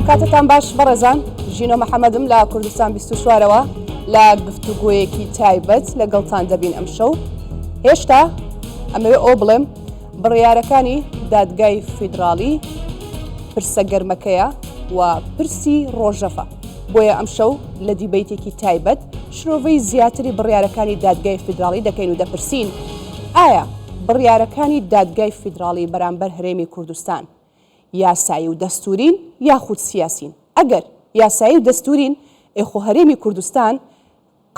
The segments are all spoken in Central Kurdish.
کاتتان باش بەڕێزان ژینۆ محەممەدم لە کوردستان 24ەوە لە گفتوگویەکی تایبەت لەگەڵتان دەبین ئەم شەو. هێشتا ئەمەوێ ئەو بڵێم بڕیارەکانی دادگای فیدراڵی پرسە گەرمەکەیە و پرسی ڕۆژەفە. بۆیە ئەم شەو لە دیبەیتێکی تایبەت شرۆڤەی زیاتری بڕیارەکانی دادگای فیدراڵی دەکەین و دەپرسین ئایا بڕیارەکانی دادگای فیدراڵی بەرامبەر هەرێمی کوردستان یاسایی و دەستورین یاخود سیاسین؟ ئەگەر یاسایی و دەستورین ئێخۆ هەرێمی کوردستان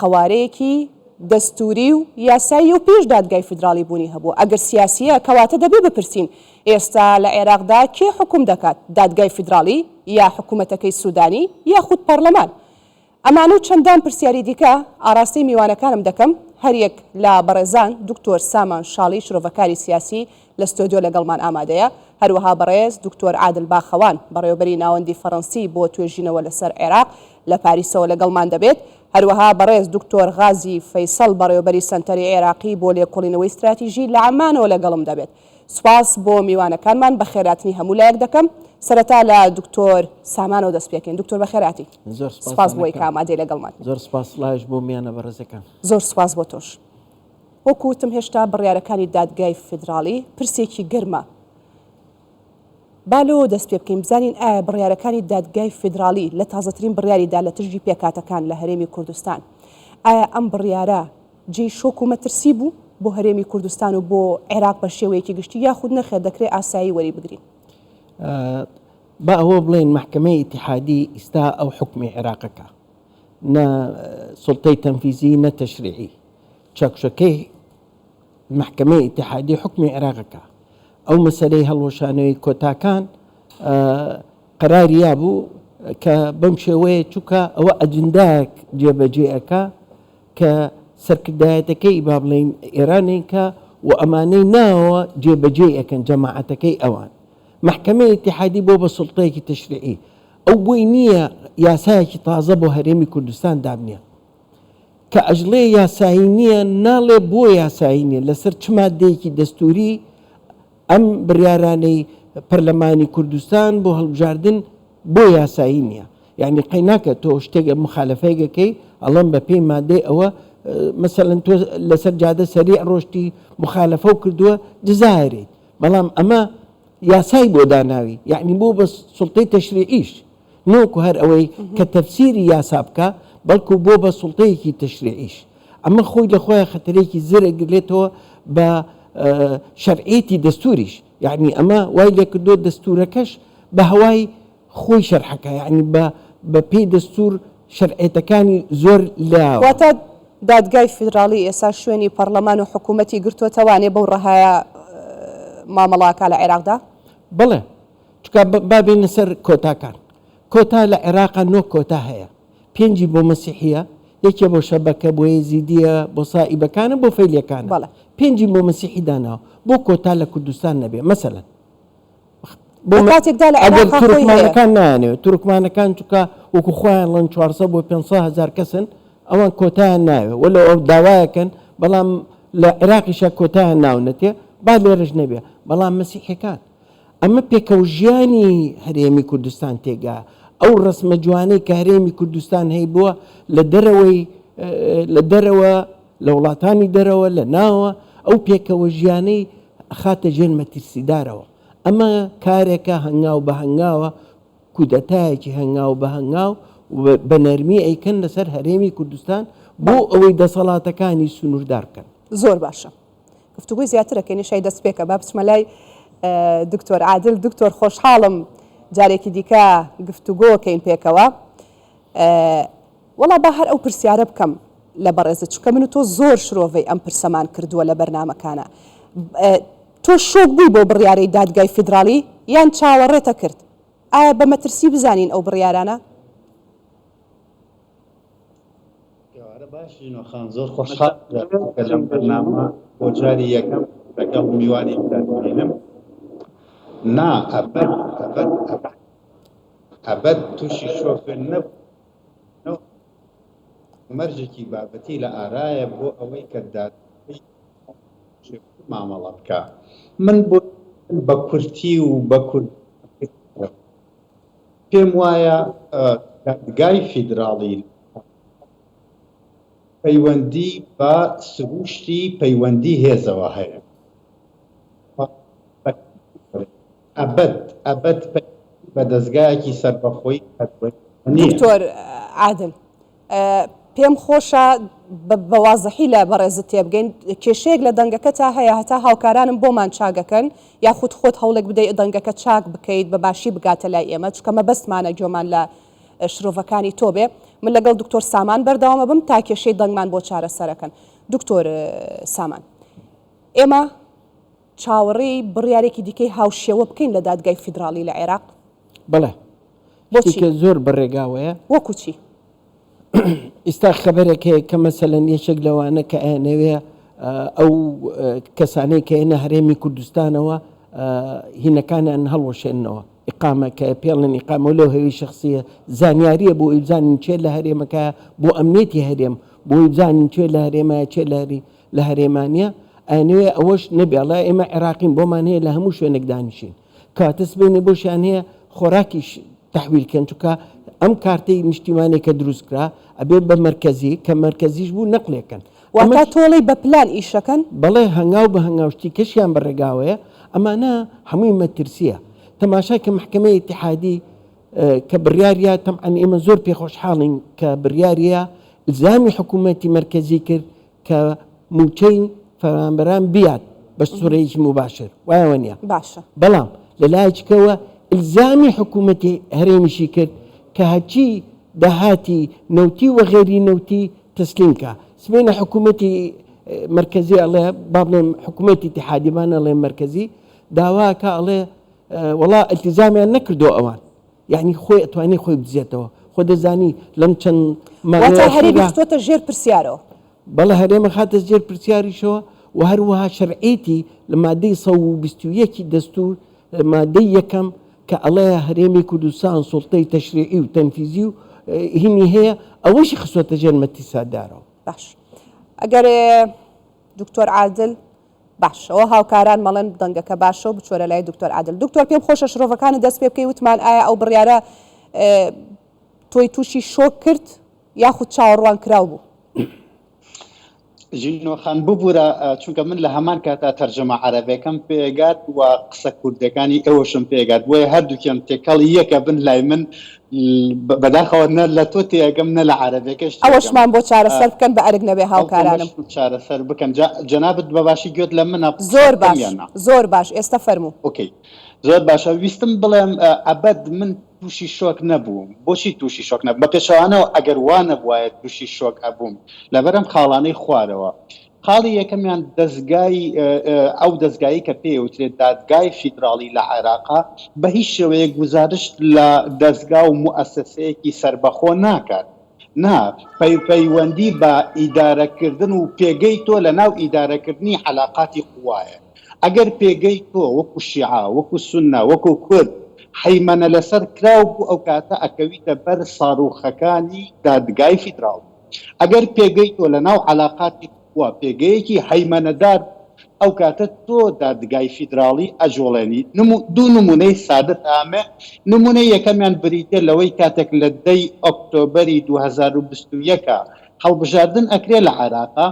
قوارەیەکی دەستوری و یاسایی و پێش دادگای فیدراڵی بوونی هەبوو. ئەگەر سیاسیە کەواتە دەبێ بپرسین ئێستا لە عێراقدا کێ حکوم دەکات؟ دادگای فیدراڵی یا حکوومەتەکەی سوودانی یاخود پەرلەمان؟ ئەمانە و چەندان پرسیاری دیکە ئاراستەی میوانەکانم دەکەم. هەریەک لە بەڕێزان دکتۆر سامان شاڵی شرۆڤەکاری سیاسی لە ستۆدیۆ لەگەڵمان ئامادەیە، هەروەها بەڕێز دکتۆر عادل باخەوان بەڕێوەبەری ناوەندی فەڕەنسی بۆ توێژینەوە لەسەر عێراق لە پاریسەوە لەگەڵمان دەبێت، هەروەها بەڕێز دکتۆر غازی فەیسەڵ بەڕێوەبەری سەنتەری عێراقی بۆ لێکۆڵینەوەی استراتیژی لە عەمانەوە لەگەڵم دەبێت. سوپاس بۆ میوانەکانمان بە خێراتنی هەموو لایەک دەکەم. سەرەتا لە دکتۆر سامانەوە دەست پێکەین. دکتۆر بەخێراتی. سوپاس بۆی کە ئامادەی لەگەڵمان. زۆر سوپاس لایش بۆ میانە بەڕێزەکان. زۆر سوپاس بۆ تۆش. وەکوتم هێشتا بڕیارەکانی دادگای فیدراڵی پرسێکی گەرمە. بالۆ دەست پێ بکەین بزانین ئایا بڕیارەکانی دادگای فیدراڵی لە تازەترین بڕیاریدا لە تژی پێکاتەکان لە هەرێمی کوردستان ئایا ئەم بڕیارە جێی شۆک و مەترسی بوو بۆ هەرێمی کوردستان و بۆ عێراق بە شێوەیەکی گشتی یاخود نەخێر دەکرێت ئاسایی وەری بگرین؟ با ئەوە بڵێن محکمەی ئیتیحادی ئێستا ئەو حکمی عێراقەکە نە سوڵتەی تەنفیزی نە تەشریعی. چاکشەکەی محکمەی ئیتیحادی حکمی عێراقەکە ئەو مەسەلەی هەڵوەشانەوەی کۆتاکان قەراریا بوو کە بەم شێوەیە چووکە ئەوە ئەجندایەک جێبەجێەکە کە سەرکردایەتەکەی با بڵێن ئێرانێکە و ئەمانەی ناوە جێبەجێ ئەکەن جەماعەتەکەی ئەوان. محکمەی ئیتیحادی بۆ بە سوڵتەیەکی تەشریعی ئەو بۆی نییە یاسایەکی تازە بۆ هەرێمی کوردستان دابنیە کە ئەژڵێ یاسایی نییە ناڵێ بۆ یاسایی نییە لەسەر چ مادەیەکی دەستوری ئەم بڕیارانەی پەرلەمانی کوردستان بۆ هەڵبژاردن بۆ یاسایی نییە. یعنی قەیناکە تۆ شتێکە مخالەفەیەکەکەی ئەڵەم بە پێی مادەی ئەوە مەسەڵەن تۆ لەسەر جادە سەریع ڕۆشتی مخالەفە و کردووە جزایرێت، بەڵام ئەمە یاسای بۆ داناوی، یعنی بۆ بە سوڵتەی تەشریعیش نۆکو هەر ئەوەی کە تەفسیری یاسا بکە بەڵکو بۆ بە سوڵتەیەکی تەشریعیش. ئەمە خۆی لە خۆیان خەتەرێکی زرەگرێتەوە بە شەرعێتی دەستوریش. یعنی ئەمە وای لێ کردۆ دەستورەکەش بە هەوای خۆی شەرحەکە، یعنی بە پێی دەستور شەرعێتەکانی زۆر لاوە. واتە دادگای فیدراڵی ئێستا شوێنی پەرلەمان و حکوومەتی گرتووەتەوانێ بەو ڕەهایە مامەڵاکە لە عێراقدا؟ بڵێ چکە بابێنە سەر کۆتاکان. کۆتا لە عێراقا نۆ کۆتا هەیە، پێنجی بۆ مەسیحیە، یەکێ بۆ شەبەکە بۆ یەزیدیە بۆ سائیبەکانە بۆ فەیلیەکانە، پێنجی بۆ مەسیحی داناوە. بۆ کۆتا لە کوردستان نەبێ. مەسەلەن ئەگەر تورکمانەکان نایانەوێت، تورکمانەکان چکە وەکو خۆیان لەن 400 بۆ 500,000 کەسن ئەوان کۆتایان ناوێت وەلو ئەو داوایەکەن، بەڵام لە عێراقیشە کۆتایان ناونەتێ با لێرەش نەبێ. بەڵام مەسیحەکان ئەمە پێکەو ژیانی هەرێمی کوردستان تێگا، ئەو ڕسمە جوانەی کە هەرێمی کوردستان هەیە بووە لە دەرەوە لە وڵاتانی دەرەوە لە ناوە ئەو پێکەوە ژیانەی خاتە ژێر مەترسیدارەوە. ئەمە کارێکە هەنگاو بە هەنگاوە، کودەتایەکی هەنگاو بە هەنگاو بە نەرمی ئەیکەن لەسەر هەرێمی کوردستان بۆ ئەوەی دەسەڵاتەکانی سنووردار بکەن. زۆر باشە. گفتوگوی زیاترەکەی شای دەست پێکە با بچمە لای دکتۆر عادل. دکتۆر خۆشحاڵم جارێکی دیکە گفتوگۆکەین پێکەوە. وەڵا با هەر ئەو پرسیارە بکەم لە بەڕێزە چکە من و تۆ زۆر شرۆڤەی ئەم پرسەمان کردووە لە بەرنامەکانە. تۆ شۆک بووی بۆ بڕیارەی دادگای فیدراڵی یان چاوەڕێتە کرد؟ ئایا بە مەترسی بزانین ئەو بڕیارانە؟ باشی نۆخان زۆر خۆشحاڵ لەم بەرنامە بۆ جاری یەکەم لەگەڵ میوانی دەبینم. نا ئەبەد تووشی شۆفر نەبوو، مەرجێکی بابەتی لە ئارایە بۆ ئەوەی کە دادگای مامەڵە بکە. من بۆ بە کورتی و بە کورد پێم وایە دادگای فیدراڵی پەیوەندی بە سروشتی پەیوەندی هێزەوە هەیە، ئەبەت بە دەستگایەکی سەربەخۆی دکتۆر عادل پێم خۆشە بە وازەحی لە بەڕێزت تێبگەین کێشەیەک لە دەنگەکە تا هەیە هەتا هاوکارانم بۆمان چاگەکەن یاخود خۆت هەوڵێک بدەیت دەنگەکە چاک بکەیت بە باشی بگاتە لای ئێمە چکە مەبەستمانە گوێمان لە شرۆڤەکانی تۆ بێ. من لەگەڵ دکتۆر سامان بەردەوامە بم تا کێشەی دەنگمان بۆ چارەسەرەکەن. دکتۆر سامان، ئێمە چاوەڕێی بڕیارێکی دیکەی هاوشێوە بکەین لە دادگای فیدراڵی لە عێراق؟ بەڵێ، بۆچی زۆر بەڕێگاوەیە. وەکو چی؟ ئێستا خەبەرێک هەیە کە مەسەلەن یەکێک لەوانە کە ئەیانەوێ ئەو کەسانەی کە ئێنە هەرێمی کوردستانەوە هینەکانیان هەڵوەشێنەوە ئیقامە کە پێڵن ئیقامە لەو هەوی شخصیە زانیاریە بۆ ئیبزانین چێ لە هەرێمەکە بۆ ئەمنێتی هەرێم بۆ ئیبزانین چێ لە هەرێمە چێ لە هەرێمانە ئەنوێ ئەوەش نەبێڵە ئێمە عێراقین بۆمان هەیە لە هەموو شوێنێک دانیشین کاتەس بێنێ بۆشیان هەیە خۆراکیش تحویلکەن چونکە ئەم کارتەی نیشتیمانێکە دروستکرا ئەبێ بە مرکزی کە مرکزیش بوو نەقلێکن واتە تۆڵی بە پلان ئیشەکەن بەڵێ هەنگاو بە هەنگاوشتی کەشیان بەڕێگاوەیە ئەمانە هەمووی مەترسیە تەماشای کە محکمەی ئیتیحادی کە بڕیاریە تەمعەن ئێمە زۆر پێخۆشحاڵین کە بڕیاریە ئیلزامی حکوومەتی مرکزی کرد کە موچەی فەرمانبەران بیات بە سوورەیەکی مباشر وایەوە نییە باشە بەڵام لە لایەکەوە ئیلزامی حکوومەتی هەرێمیشی کرد کە هەچی داهاتی نەوتی و غێری نەوتی تەسلیمکە سبێنە حکوومەتی مرکزی ئەڵێ با بڵێم حکوومەتی اتحادیبان ئەڵێ مرکزی داواکە ئەڵێ وەڵا ئەلتیزامیان نەکردو ئەوان یعنی خۆی ئەتوانێت خۆی بزیێتەوە خۆ دەزانی لەم چەند واتە هەرێمی خستۆتە ژێر پرسیارەوە بەڵێ هەرێمە خاتە ژێر پرسیاریشەوە و هەروەها شەرعیەتی لە مادەی 121 دەستور مادەی یەکەم کە ئەڵێ هەرێمی کوردستان سوڵتەی تەشریعی و تەنفیزی و هینی هەیە ئەوەشی خستۆتە ژێر مەتیسادارەوە. باش ئەگەر دکتۆر عادل باش ئەوە هاوکاران مەڵێن دەنگەکە باشە و بچۆرە لای دکتۆر عادل. دکتۆر پێم خۆشە شرۆڤەکانی دەست پێ بکەی وتمان ئایا ئەو بڕیارە تۆی تووشی شۆک کرد یاخود چاوەڕوان کراو بوو؟ ژینۆخان ببوورە چونکە من لە هەمان کاتا تەرجەمە عەرەبیەکەم پێگات و قسە کوردەکانی ئێوەشم پێگات بۆیە هەردووکیان تێکەڵ یەکە بن لای من بەداخەوە نە لە تۆ تێگەم نە لە عەرەبیەکەش ئەوەشمان بۆ چارەسەر بکەن بە ئەرگ نەبێ هاوکارانم چارەسەر بکەن جەنابەت بەباشی گوێت لە منە زۆر باش ئێستا فەرموو. ئۆکەی زۆر باشە ویستم بڵێم ئەبەد من تووشی شۆک نەبووم. بۆچی تووشی شۆک نەبووم؟ بە پێشەوانەوە ئەگەر وانە بواە تووشی شۆک ئەبووم لەبەرم خاڵانەی خوارەوە. خاڵی یەکەمیان دەستگای ئەو دەستگایی کە پێوترێت دادگای فیدراڵی لە عێراقا بە هیچ شێوەیە گوزارش لە دەستگا و موئەسسەیەکی سربەخۆ ناکات. نا پەیوەندی بە ئیدارەکردن و پێگەی تۆ لە ناو ئیدارەکردنی عەلاقاتی قوایە. ئەگەر پێگەی تۆ وەکو شیعە وەکو سوننە وەکو کورد حەیمەنە لەسەر کراو بوو ئەو کاتە ئەکەویتە بەر ساڕوخەکانی دادگای فیدراڵ. ئەگەر پێگەی تۆ لە ناو عەلاقاتی قوا پێگەیەکی حەیمەنەدار ئەو کاتە تۆ دادگای فیدراڵی ئەجۆڵێنی. دوو نمونەی سادت ئامە. نمونەی یەکەمیان بریتە لەوەی کاتێک لە 10 ئۆکتۆبەری 2021 هەڵبژاردن ئەکرێ لە عێراقا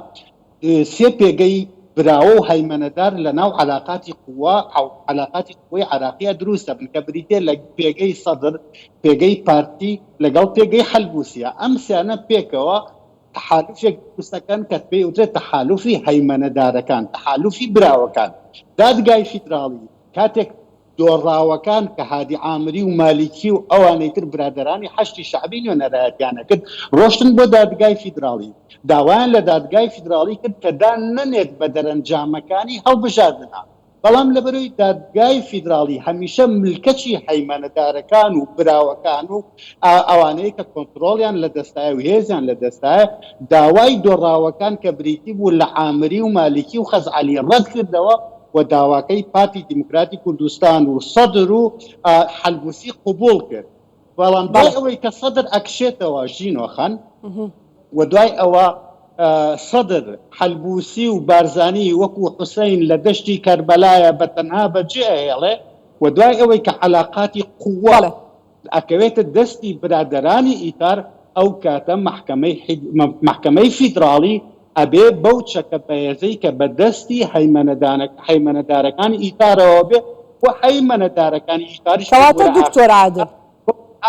سێ پێگەی براوە و هەیمەنەدار لە ناو عەلاقاتی قووا ئەو عەلاقاتی قووی عێراقیە دروستە بن کە بریتێ لە پێگەی سەدر پێگەی پارتی لەگەڵ پێگەی حەلبوسیە. ئەم سیانە پێکەوە تحالفێک دروستەکەن کە پێوترێت تحالفی هەیمەنەدارەکان تحالفی براوەکان. دادگای فیدراڵی کاتێک دۆڕاوەکان کە هادی عامری و مالیکی و ئەوانەی تر برادرانی حەشتی شەعبی نوێنەرایەتیانە کرد ڕۆشتن بۆ دادگای فیدراڵی داوایان لە دادگای فیدراڵی کرد کە دان نەنێت بە دەرەنجامەکانی هەڵبژاردنە. بەڵام لەبەرەوەی دادگای فیدراڵی هەمیشە ملکەچی هەیمەنەدارەکان و براوەکان و ئەوانەیە کە کۆنتڕۆڵیان لە دەستایە و هێزیان لە دەستایە داوای دۆڕاوەکان کە بریتی بوو لە عامری و مالیکی و خەزعەلی ڕەت کردەوە و داواکەی پارتی دیموکراتی کوردستان و سەدر و حەلبوسی قبول کرد. بەڵام دوای ئەوەی کە سەدر ئەکشێتەوە ژینۆخان و دوای ئەوە سەدر حەلبوسی و بارزانی وەکو حوسەین لە دەشتی کەربەلایە بە تەنها بەجێ هێڵێ و دوای ئەوەی کە عەلاقاتی قووە ئەکەوێتە دەستی برادەرانی ئیتار ئەو کاتە محکەمەی فیدراڵی ئەبێ بەو چەکە بەهێزەی کە بە دەستی هەیمەنەدارەکانی ئیتارەوە بێ و هەیمەنەدارەکانی ئیتاریش کەواتە دکتۆر عادل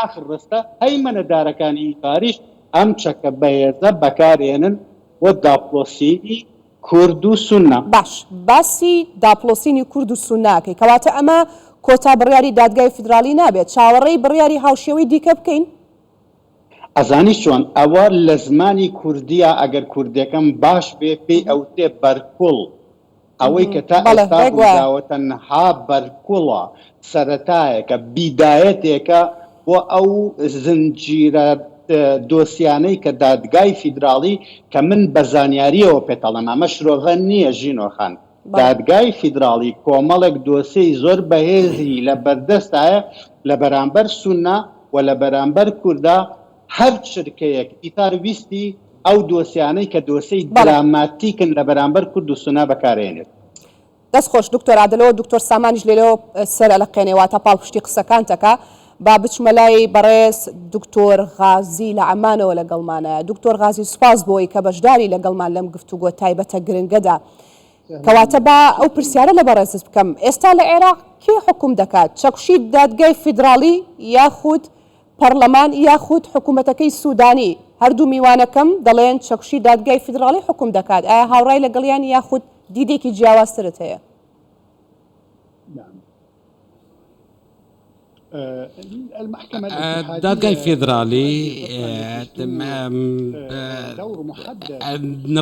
آخر ڕستە هەیمەنەدارەکانی ئیتاریش ئەم چەکە بەهێزە بەکارێنن و داپلۆسینی کورد و سونە. باش باسی داپلۆسینی کورد و سوناکەی کەواتە ئەمە کۆتا بڕیاری دادگای فیدراڵی نابێت چاوەڕێی بڕیاری هاوشێوەی دیکە بکەین. ئەزانی چۆن ئەوە لە زمانی کوردیە ئەگەر کوردەکەم باش بێ پێی ئەوتێ بەرکوڵ ئەوەی کە تا ئێستا بووداوەتەنها بەرکوڵە سەرەتایەکە بیدایەتێکە بۆ ئەو زنجیرە دۆسیانەی کە دادگای فیدراڵی کە من بە زانیاریەوە پێتەڵم ئەمە شرۆڤە نییە ژینۆخان دادگای فیدراڵی کۆمەڵێک دۆسیی زۆر بەهێزی لە بەردەستایە لە بەرامبەر سونە و لە بەرامبەر کووردا هەر چرکەیەک ئیتار ویستی ئەو دۆسیانەی کە دۆسەی دراماتیکن لە بەرامبەر کورد و سونا بەکارێنێت. دەست خۆش دکتۆر عادلەوە دکتۆر سامانیش لێلەوە سەر لە قێنێواتە پاڵپشتی قسەکانتەکە با بچمە لای بەڕێز دکتۆر غازی لە عەمانەوە لەگەڵمانە. دکتۆر غازی سوپاس بۆی کە بەشداری لەگەڵمان لەم گفتوگۆ تایبەتە گرنگەدا. کەواتە با ئەو پرسیارە لە بەڕێزت بکەم ئێستا لە عێراق کێ حکوم دەکات چەکشی دادگای فیدراڵی یاخود پەرلەمان یاخود حکوومەتەکەی سوودانی هەردوو میوانەکەم دەڵێن چەکشی دادگای فیدراڵی حکوم دەکات ئایا هاوڕای لەگەڵیان یاخود دیدێکی جیاوازترت هەیە؟ دادگای فیدراڵی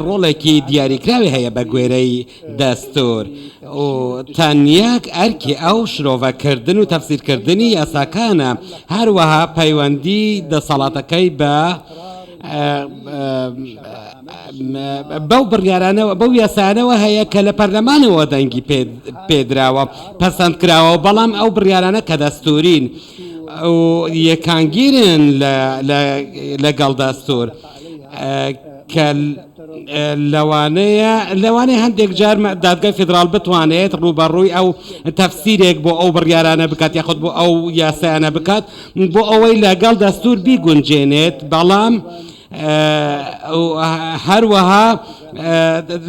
ڕۆڵێکی دیاریکراوی هەیە بە گوێرەی دەستور و تەنیاک ئەرکی ئەو شرۆڤەکردن و تەفسیرکردنی یاساکانە هەروەها پەیوەندی دەسەڵاتەکەی بە بەو بڕیارانەوە بەو یاسانەوە هەیە کە لە پەرلەمانەوە دەنگی پێدراوە پەسەند کراوە بەڵام ئەو بڕیارانە کە دەستورین و یەکانگیرن لەگەڵ دەستور کە لەوانەیە هەندێک جار دادگای فیدراڵ بتوانێت ڕوبەڕووی ئەو تەفسیرێک بۆ ئەو بڕیارانە بکات یاخود بۆ ئەو یاسایانە بکات بۆ ئەوەی لەگەڵ دەستور بیگونجێنێت بەڵام هەروەها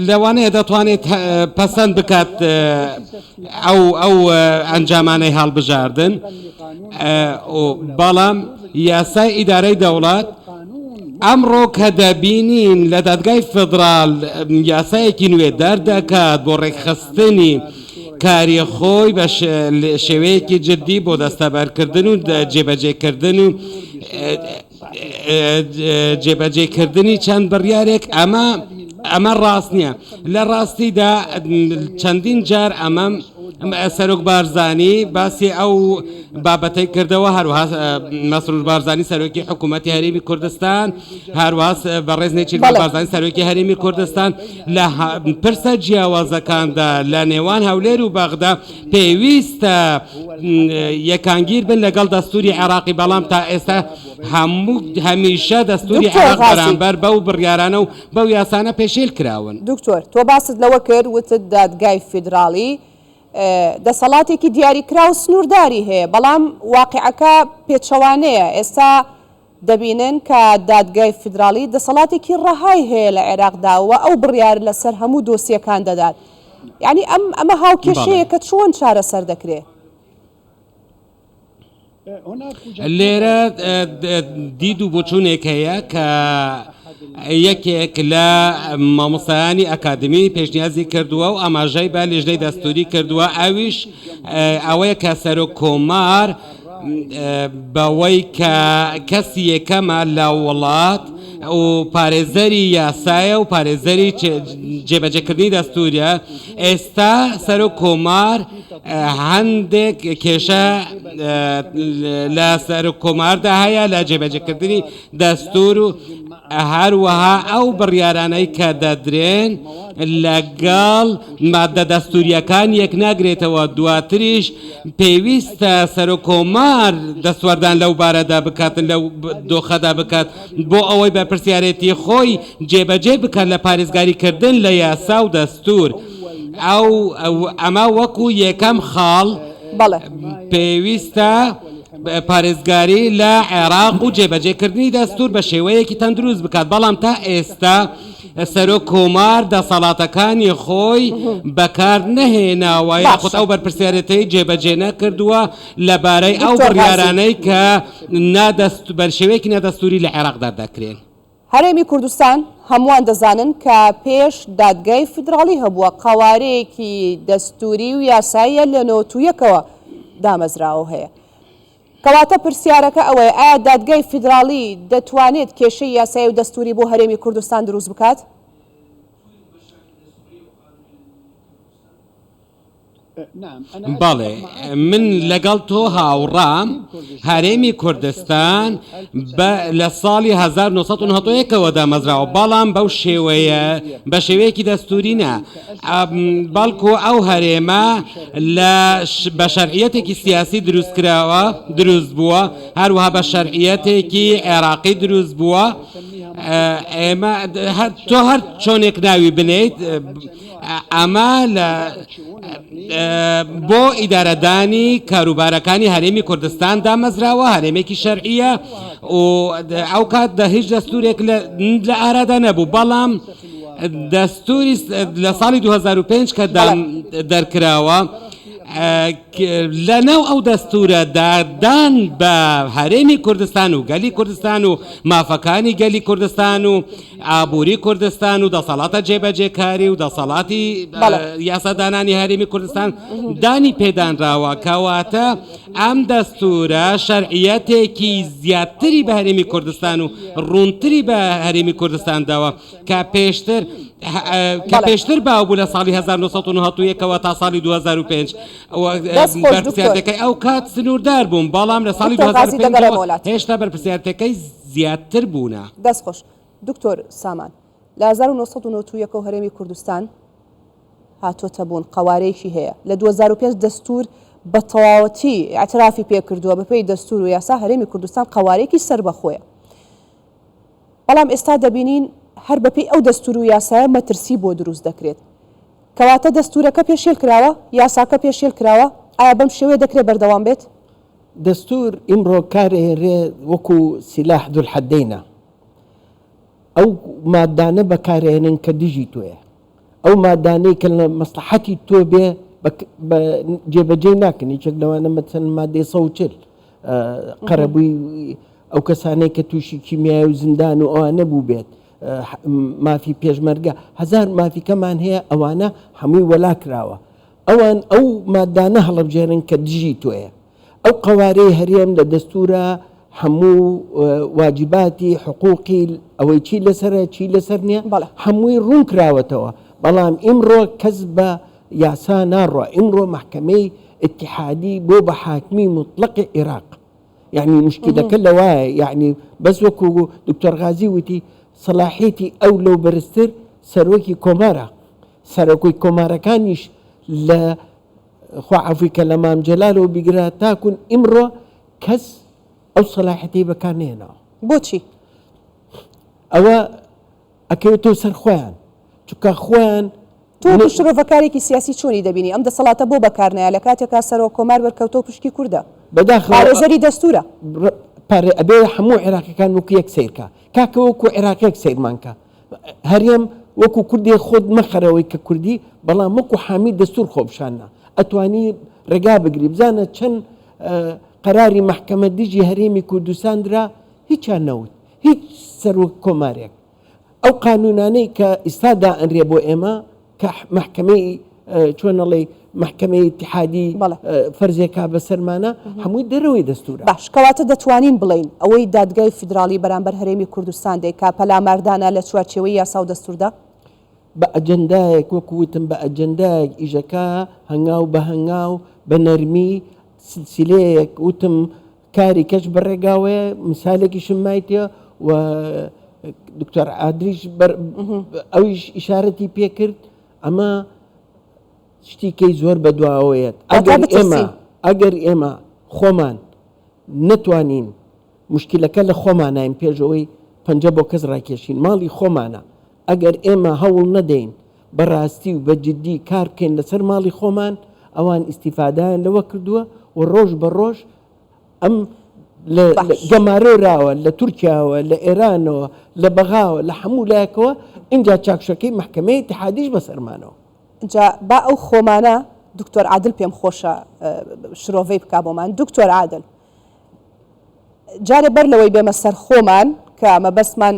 لەوانەیە دەتوانێت پەسەند بکات ئەو ئەنجامانەی هەڵبژاردن بەڵام یاسای ئیدارەی دەوڵات ئەمڕۆ کە دەبینین لە دادگای فیدراڵ یاسایەکی نوێ دەردەکات بۆ ڕێکخستنی کاری خۆی بە شێوەیەکی جدی بۆ دەستەبەرکردن و جێبەجێکردن و جێبەجێکردنی چەند بڕیارێک ئەمە ڕاست نییە لە ڕاستیدا چەندین جار ئەمە سەرۆک بارزانی باسی ئەو بابەتەی کردەوە هەروەها مەسرور بارزانی سەرۆکی حکوومەتی هەرێمی کوردستان هەروەها بەڕێز نێچیرگەل بارزانی سەرۆکی هەرێمی کوردستان لە پرسە جیاوازەکاندا لە نێوان هەولێر و بەغدا پێویستە یەکانگیر بن لەگەڵ دەستوری عێراقی بەڵام تا ئێستا هەمیشە دەستوری عێراق بەرامبەر بەو بڕیارانە و بەو یاسانە پێشێل کراون. دکتۆر تۆ باست لەوە کرد وتت دادگای فیدراڵی دەسەڵاتێکی دیاریکرا و سنوورداری هەیە بەڵام واقعەکە پێچەوانەیە ئێستا دەبینن کە دادگای فیدراڵی دەسەڵاتێکی ڕەهای هەیە لە عێراقدا و ئەو بڕیار لەسەر هەموو دۆسیەکان دەدات یعنی ئەمە هاوکێشەیە کە چۆن چارەسەر دەکرێت؟ لێرە دید و بۆچوونێک هەیە کە یەکێک لە مامۆستایانی ئەکادمی پێشنیازی کردووە و ئاماژەی بە لێژنەی دەستوری کردووە ئەویش ئەوەیە کە سەرۆک کۆمار بەوەی کە کەسی یەکەمە لە وڵات و پارێزەری یاسایە و پارێزەری جێبەجێکردنی دەستوریە ئێستا سەرۆک کۆمار هەندێک کێشە لە سەرۆک کۆماردا هەیە لە جێبەجێکردنی دەستور و هەروەها ئەو بڕیارانەی کە دەدرێن لەگەڵ مادە دەستوریەکان یەک ناگرێتەوە دواتریش پێویستە سەرۆک کۆمار دەسوەردان لەو بارەدا بکاتن لەو دۆخەدا بکات بۆ ئەوەی بە پرسیارەتی خۆی جێبەجێ بکات لە پارێزگاریکردن لە یاسا و دەستور ئەمە وەکو یەکەم خاڵ پێویستە پارێزگاری لە عێراق و جێبەجێکردنی دەستور بە شێوەیەکی تەندروست بکات بەڵام تا ئێستا سەرۆک کۆمار دەسەڵاتەکانی خۆی بەکار نەهێناوە یاخود ئەو بەرپرسیارەتەی جێبەجێ نەکردووە لەبارەی ئەو بڕیارانەی کە بەرشێوەیەکی نەدەستوری لە عێراق دەردەکرێن. هەرێمی کوردستان هەمووان دەزانن کە پێش دادگای فیدراڵی هەبووە قەوارەیەکی دەستوری و یاساییە لە نۆتویەکەوە دامەزراوە هەیە. کەواتە پرسیارەکە ئەوەیە ئایا دادگای فیدراڵی دەتوانێت کێشەی یاسایی و دەستوری بۆ هەرێمی کوردستان دروست بکات؟ بەڵێ من لەگەڵ تۆ هاوڕام هەرێمی کوردستان لە ساڵی 1990ەوە دامەزراوە بەڵام بەو شێوەیە بە شێوەیەکی دەستوری بەڵکو ئەو هەرێمە بە شەرعیەتێکی سیاسی دروست بووە هەروەها بە شەرعیەتێکی عێراقی دروست بووە ئێمە تۆ هەر چۆنێک ناوی بنیت ئەمە بۆ ئیدارەدانی کاروبارەکانی هەرێمی کوردستان دامەزراوە هەرێمێکی شەرعیە و ئەو کات هیچ دەستورێک لە ئارادا نەبوو بەڵام دەستوری لە ساڵی 2005 کە دەرکراوە لەناو ئەو دەستورە دادان بە هەرێمی کوردستان و گەلی کوردستان و مافەکانی گەلی کوردستان و ئابووری کوردستان و دەسەڵاتە جێبەجێکاری و دەسەڵاتی یاسادانانی هەرێمی کوردستان دانی پێدانراوە کەواتە ئەم دەستورە شەرعیەتێکی زیاتری بە هەرێمی کوردستان و ڕوونتری بە هەرێمی کوردستان داوە کە پێشتر باو بوو لە ساڵی 1990ەوە تا ساڵی 2005 بەرپرسیارەتەکەی ئەو کات سنووردار بووم بەڵام لە ساڵی 2005 هێشتا بەرپرسیارەتەکەی زیاتر بوونە. دەستخۆش دکتۆر سامان لە 1990 هەرێمی کوردستان هاتۆتە بوون قەوارەیەکی هەیە لە 2005 دەستور بە تەواوەتی ئاعترافی پێکردووە بەپێی دەستور و یاسا هەرێمی کوردستان قەوارەیەکی سەربەخۆیە بەڵام ئێستا دەبینین هەر بەپێی ئەو دەستور و یاسایە مەترسی بۆ دروست دەکرێت کەواتە دەستورەکە پێشێل کراوە یاساکە پێشێل کراوە ئایا بەم شێوەیە دەکرێت بەردەوام بێت؟ دەستور ئیمڕۆ کارێرێ وەکو سیلاح دوولحەدەینە ئەو مادانە بەکارێنن کە دژی تۆیە ئەو مادانەی کە لە مەسلحەتی تۆ بێ جێبەجێ ناکەن هیچێک لەوانە مەچەند مادەی 140 قەرەبووی ئەو کەسانەی کە تووشی کیمیای و زیندان و ئەوانە بوو بێت مافی پێشمەرگە هەزار مافیکەمان هەیە ئەوانە هەمووی وەلا کراوە ئەوان ئەو مادانە هەڵەبژێرن کە دژی تۆیە ئەو قەوارەی هەرێم لە دەستورە هەموو واجباتی حقوقی ئەوەی چی لەسەرە چی لەسەر نییە هەمووی ڕوون کراوەتەوە بەڵام ئیمڕۆ کەس بە یاسا ناڕۆ ئیمڕۆ محکەمەی اتحادی بۆ بە حاکمی مطلقی عێراق يعني مشكلەکە لەوایە يعني بەس وەکو دکتۆر غازی وتی سەلاحیەتی ئەو لەو بەرزتر سەرۆکی کۆمارە سەرۆکی کۆمارەکانیش لە خواعەفوی کە لە مام جەلالەوە بیگرا تاکون ئیمڕۆ کەس ئەو سەلاحیەتی بەکار نێنەوە بۆچی؟ ئەوە ئەکەوێتەوە سەر خۆیان چونکە خۆیان تۆ شرۆڤەکارێکی سیاسی چۆنی دەبینی ئەم دەسەڵاتە بۆ بەکارنایە لە کاتێکا سەرۆک کۆمار وەرکەوتۆ پشکی کووردە پارێزەری دەستورە ئەبێ هەموو عێراقیەکان وەکو یەک سیرکە کاکە وەکو عێراقیەک سیرمانکە هەرێم وەکو کوردی خۆت مەخەرەوەی کە کوردی بەڵام وەکو حامی دەستور خۆبشانە ئەتوانی ڕێگا بگری بزانە چەند قەراری محکەمە دژی هەرێمی کوردستان درا هیچیان نەوت هیچ سەرۆک کۆمارێک ئەو قانونانەی کە ئێستادا ئەنرێ بۆ ئێمە کە محکەمەی چۆنەڵێ محکەمەی اتحادی فەرزێکا بەسەرمانە هەمووی دەرەوەی دەستورە باش کەواتە دەتوانین بڵین ئەوەی دادگای فیدراڵی بەرامبەر هەرێمی کوردستان دەیکا پەلاماردانە لە چوارچێوەی یاسا و دەستوردا بە ئەجەندایەک وەکوتم بە ئەجەندایەک ئیژەکە هەنگاو بە هەنگاو بە نەرمی سلسلەیەک وتم کاری کەش بەڕێگاوەیە مثالێکیشم مایتە و دکتۆر عادریش ئەویش ئیشارەتی پێکرد ئەمە شتێکی زۆر بەدواوەیەت ئەگەر ئێمە خۆمان نتوانین مشکلەکە لە خۆمانین پێشەوەی پەنجە بۆ کەس ڕاکێشین ماڵی خۆمانە ئەگەر ئێمە هەوڵ نەدەین بەڕاستی و بە جددی کار بکەین لەسەر ماڵی خۆمان ئەوان ئیسیفادایان لەوە کردووە و ڕۆژ بە ڕۆژ ئەم گەمارە راوە لە تورکیاوە لە ئێرانەوە لە بەغاوە لە هەموو لایەکەوە اینجا چاکشەکەی محکمەی اتحادیش بەسەرمانەوە. جا با ئەو خۆمانە دکتۆر عادل پێم خۆشە شرۆڤەی بک بۆمان. دکتۆر عادل جارێ بەر لەوەی بێمە سەر خۆمان کە مەبەستمان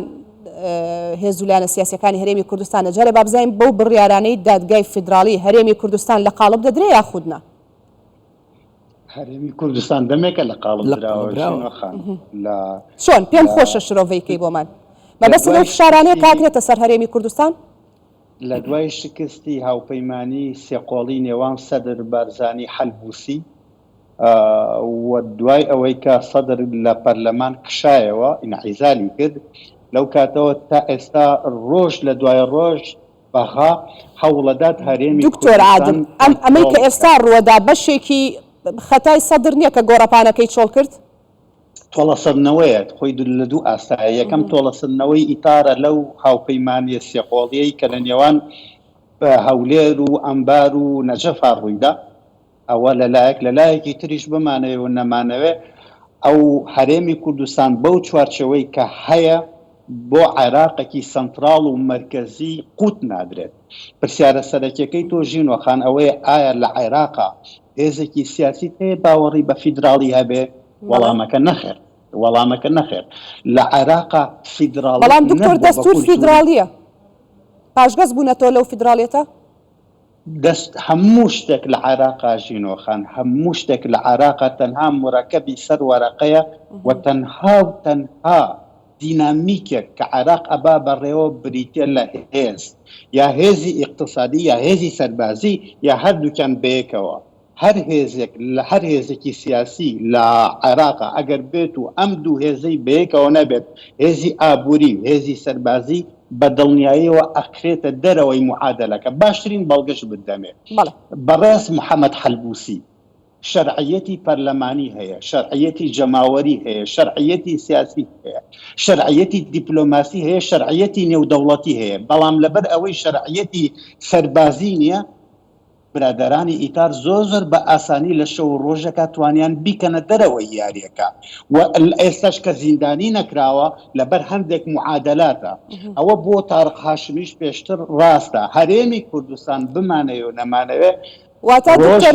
هێزولیانە سیاسەکانی هەرێمی کوردستانە، جارێ با بزانین بەو بڕیارانەی دادگای فیدراڵی هەرێمی کوردستان لە قاڵب دەدرێ یاخودنا؟ هەرێمی کوردستان دەمێکە لە قاڵب درراوە چۆن پێم خۆشە شرۆڤەیەکەی بۆمان مەبەست لەو شارانەیە کاکرێتە سەر هەرێمی کوردستان؟ لە دوای شکستی هاوپەیمانی سێقۆڵی نێوان سەدر بارزانی حەلبوسی و دوای ئەوەی کە سەدر لە پەرلەمان کشایەوە ئینعیزالی کرد، لەو کاتەوە تا ئێستا ڕۆژ لە دوای ڕۆژ بەغا هەوڵەدات هەرێمی دکتۆر عادل ئەمەی کە ئێستا ڕووەدا بەشێکی خەتای سەدر نییە کە گۆڕەپانەکەی چۆڵ کرد؟ تۆڵەسەدنەوەیە خۆی لە دوو ئاستایە. یەکەم تۆڵەسەدنەوەی ئیتارە لەو هاوپەیمانیە سێقۆڵیەی کە لە نێوان هەولێر و ئەمبار و نەجەفا ڕوویدا، ئەوە لەلایەکی تریش بمانەوێ و نەمانەوێ ئەو هەرێمی کوردستان بەو چوارچەوەی کە هەیە بۆ عێراقێکی سنترال و مرکزی قوت نادرێت. پرسیارە سەرەکیەکەی تۆ ژینۆخان ئەوەیە ئایا لە عێراقا هێزێکی سیاسی هەیە باوەڕی بە فیدراڵی هەبێ؟ وەڵامەکە نەخێر، وەڵامەکە نەخێر. لە عێراقا فیدراڵ بەڵام دکتۆر دەستور فیدراڵیە، پاشگەز بوونەتەوە لەو فیدراڵێتە؟ دەست هەموو شتێک لە عێراقا ژینۆخان، هەموو شتێک لە عێراقا تەنها مڕەکەبی سەر وەرەقەیە و تەنها دینامیکێک کە عێراق ئەبا بەڕێوە بریتە لە هێز، یا هێزی اقتصادی یا هێزی سەربازی یا هەردووکیان بەیەکەوە. هەر هێزێک لە هەر هێزێکی سیاسی لە عێراقا ئەگەر بێت و ئەم دوو هێزەی بەیەکەوە نەبێت، هێزی ئابووری و هێزی سەربازی بە دڵنیاییەوە ئەخرێتە دەرەوەی معادلەکە. باشترین بەڵگەش بدەمێت بەڕێز محەممەد حەلبوسی شەرعیەتی پەرلەمانی هەیە، شەرعیەتی جەماوەری هەیە، شەرعیەتی سیاسی هەیە، شەرعیەتی دیپلۆماسی هەیە، شەرعیەتی نێودەوڵەتی هەیە، بەڵام لەبەر ئەوەی شەرعیەتی سەربازی نییە، برادرانی ئیتار زۆر بە ئاسانی لە شەو ڕۆژەکە توانیان بیکەنە دەرەوەی یاریەکە و ئێستاش کە زیندانی نەکراوە لەبەر هەندێک معادلاتە. ئەوە بۆ تارق هاشمیش پێشتر ڕاستە هەرێمی کوردستان بمانەوێ و نەمانەوێ. واتە دکتۆر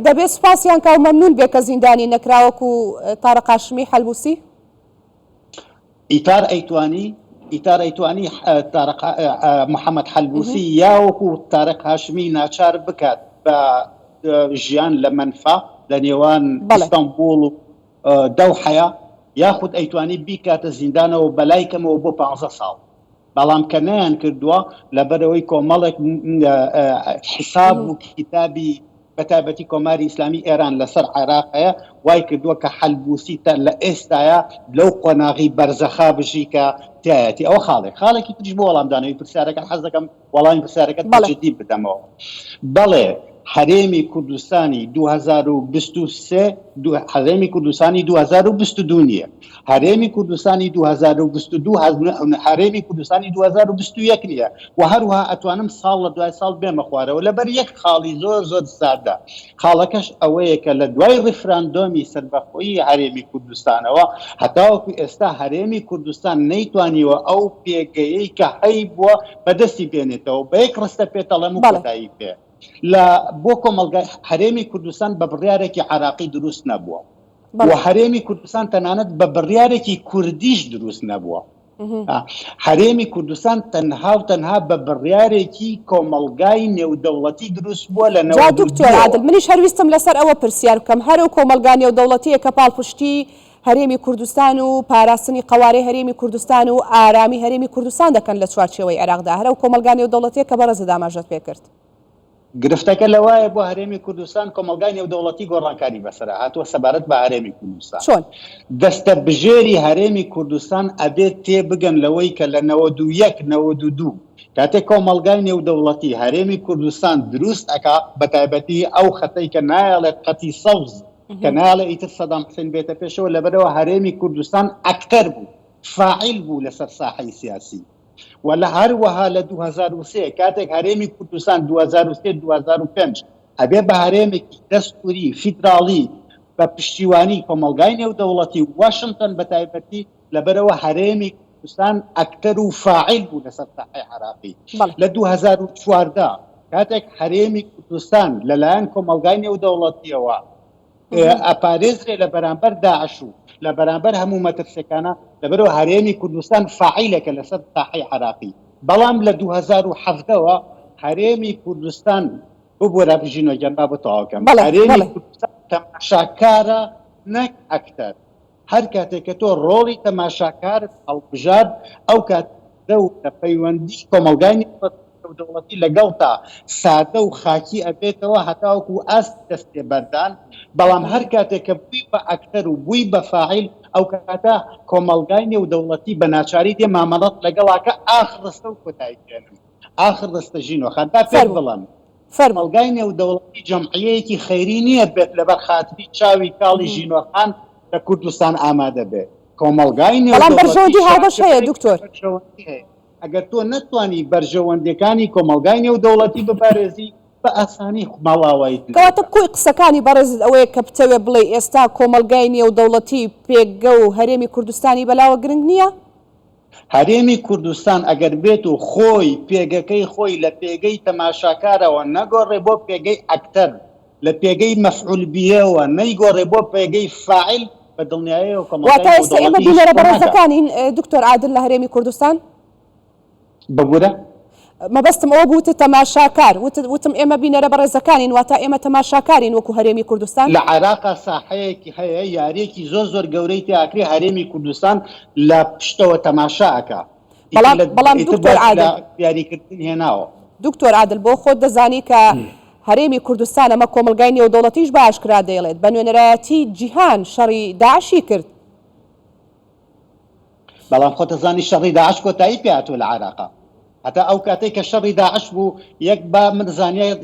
دەبێت سوپاسیان کا و مەمنون بێ کە زیندانی نەکراوەک و تارق هاشمی حەلبوسی؟ ئیتار ئەیتوانی محەممەد حەلبوسی یاوەکو تارق هاشمی ناچار بکات بە ژیان لە منفا لە نێوان ئیستانبوڵ و دەوحەیە، یاخود ئەیتوانی بیکاتە زیندانەوە بەلایکەمەوە بۆ 15 ساڵ. بەڵام کە نەیان کردووە لەبەرەوەی کۆمەڵێک حساب و کتابی بەتابەتی کۆماری ئیسلامی ئێران لەسەر عێراقەیە وای کردووە کە حەلبوسی تا لە ئێستاە لەو قۆناغی بەرزەخا بژی کە تایەتی. ئەوە خاڵێکی تریش بۆ وەڵامدانەوەی پرسیارەکە حەز دەکەم وەڵامی پرسیارەکەت بەجددی بدەمەوە. بەڵێ هەرێمی کوردستانی 2023 هەرێمی کوردستانی 2022 نییە، هەرێمی کوردستانی 2022 هەرێمی کوردستانی 2021 نییە و هەروها ئەتوانم ساڵ لە دوای ساڵ بێمە خوارەوە لەبەر یەک خاڵی زۆر سادە. خاڵەکەش ئەوەیە کە لە دوای ڕیفراندۆمی سەربەخۆیی هەرێمی کوردستانەوە هەتاوەکو ئێستا هەرێمی کوردستان نەیتوانیوە ئەو پێگەیەی کە هەی بووە بەدەستی بێنێتەوە بە یەک ڕستە پێتەڵەم و کۆتایی پێ. لە بۆ کۆمەلگای هەرێمی کوردستان بە بڕیارێکی عراقی دروست نەبووە و هەرێمی کوردستان تەنانەت بە بڕیارێکی کوردیش دروست نەبووە. هەرێمی کوردستان تەنها بە بڕیارێکی کۆمەلگای نێودەوڵەتی دروست بووە لە نەوە. دکتۆر عادل منیش هەرویستم لەسەر ئەوە پرسیار بکەم، هەرو کۆمەلگا نێودەوڵەتیە کە پاڵپشتی هەرێمی کوردستان و پاراستنی قەوارەی هەرێمی کوردستان و ئارامی هەرێمی کوردستان دەکەن لە چوارچێوەی عێراقدا، هەرو کۆمەلگا نێودەوڵەتیە کە بەڕێزە داماژەت پێ کرد. گرفتەکە لەوایە بۆ هەرێمی کوردستان کۆمەلگای نێودەوڵەتی گۆڕانکاری بەسەرا هاتووە سەبارەت بە هەرێمی کوردستان. چۆن دەستە بژێری هەرێمی کوردستان ئەبێت تێبگەن لەوەی کە لە 91-92 کاتێک کۆمەلگای نێودەوڵەتی هەرێمی کوردستان دروست ئەکا بەتایبەتی ئەو خەتەی کە نایەڵێت قەتی سەوز کە نایڵێ ئیتر سەدام حوسێن بێتە پێشەوە، لەبەرەوە هەرێمی کوردستان ئەکتەر بوو، فاعیل بوو لەسەر ساحەی سیاسی. ولا هەروەها لە 2003 کاتێک هەرێمی کوردستان 2003-2005 ئەبێ بە هەرێمێکی دەستوری فیدراڵی بە پشتیوانی کۆمەلگای نێودەوڵەتی واشنگتن بە تایبەتی لەبەرەوە هەرێمی کوردستان ئەکتەر و فاعیل بوو لەسەر ساحەی عراقی لە 2014 کاتێک هەرێمی کوردستان لەلایەن کۆمەلگای نێودەوڵەتیەوە ئەپارێزرێ لە بەرامبەر داعش و لە بەرامبەر هەموو مەترسەکانە لەبەرەوە هەرێمی کوردستان فاعیلەکە لەسەر ساحەی عراقی بەڵام لە 2017ەوە هەرێمی کوردستان بۆرە بژینەوە گەنبا بۆ تەواوکەم هەرێمی کوردستان تەماشاکارە نەک ئەکتەر هەر کاتێک کە تۆ ڕۆڵی تەماشاکارت هەڵبژار ئەو کاتە و لە پەیوەندی کۆمەلگای نێودەوڵەتی لەگەڵ تا سادە و خاکی ئەبێتەوە هەتاوەکو ئاست دەستێ بەردان بەڵام هەر کاتێک کە بووی بە ئەکتەر و بووی بە فاعیل ئەو کاتە کۆمەلگای نێودەوڵەتی بە ناچاری دێ مامەڵەت لەگەڵاکە ئاخرستە و کۆتاییکێنن ئاخرستە ژینۆ خەندا پێ بڵم کۆمەلگای نێودەوڵەتی جەمعیەیەکی خەیری نییە بێت لەبەر خاتری چاوی کاڵی ژینۆخان لە کوردستان ئامادە بێ کۆمەلگای نێودەوڵەتی دکتۆر ئەگەر تۆ نەتوانی بەرژەوەندەکانی کۆمەلگای نێودەوڵەتی بپارێزی بە ئاسانی ماڵاوایی کەواتە کوی قسەکانی بەڕێزت ئەوەیە کە بتەوێ بڵێ ئێستا کۆمەلگای نێودەوڵەتی پێگە و هەرێمی کوردستانی بەلاوە گرنگ نییە؟ هەرێمی کوردستان ئەگەر بێت و خۆی پێگەکەی خۆی لە پێگەی تەماشاکارەوە نەگۆڕێ بۆ پێگەی ئەکتەر لە پێگەی مەفعول بیەوە نەیگۆڕێ بۆ پێگەی فاعیل بە دڵنیاییەوە واتە ئێستا ئێمە بینەرە بەڕێزەکانین دکتۆر عادل لە هەرێمی کوردستان بگورە مەبەستم ئەوە بوو تەماشاکار وتم ئێمە بینەرە بەڕێزەکانین واتە ئێمە تەماشاکارین وەکو هەرێمی کوردستان لە عێراقا ساحەیەکی هەیە یاریەکی زۆر گەورەی تیاکری هەرێمی کوردستان لە پشتەوە تەماشاکە بەڵام دکتۆر عادل یاریکردن هێناوە دکتۆر عادل بۆ خۆت دەزانی کە هەرێمی کوردستان ئەمە کۆمەلگای نێودەوڵەتیش باشکرا دەیڵێت بە نوێنەرایەتی جیهان شەڕی داعشی کرد بەڵام خۆتەزانی شەڕی داعش کۆتایی پێهاتوە لە عێراقا هەتا ئەو کاتێک کە شەڕی داعش بوو یەک با من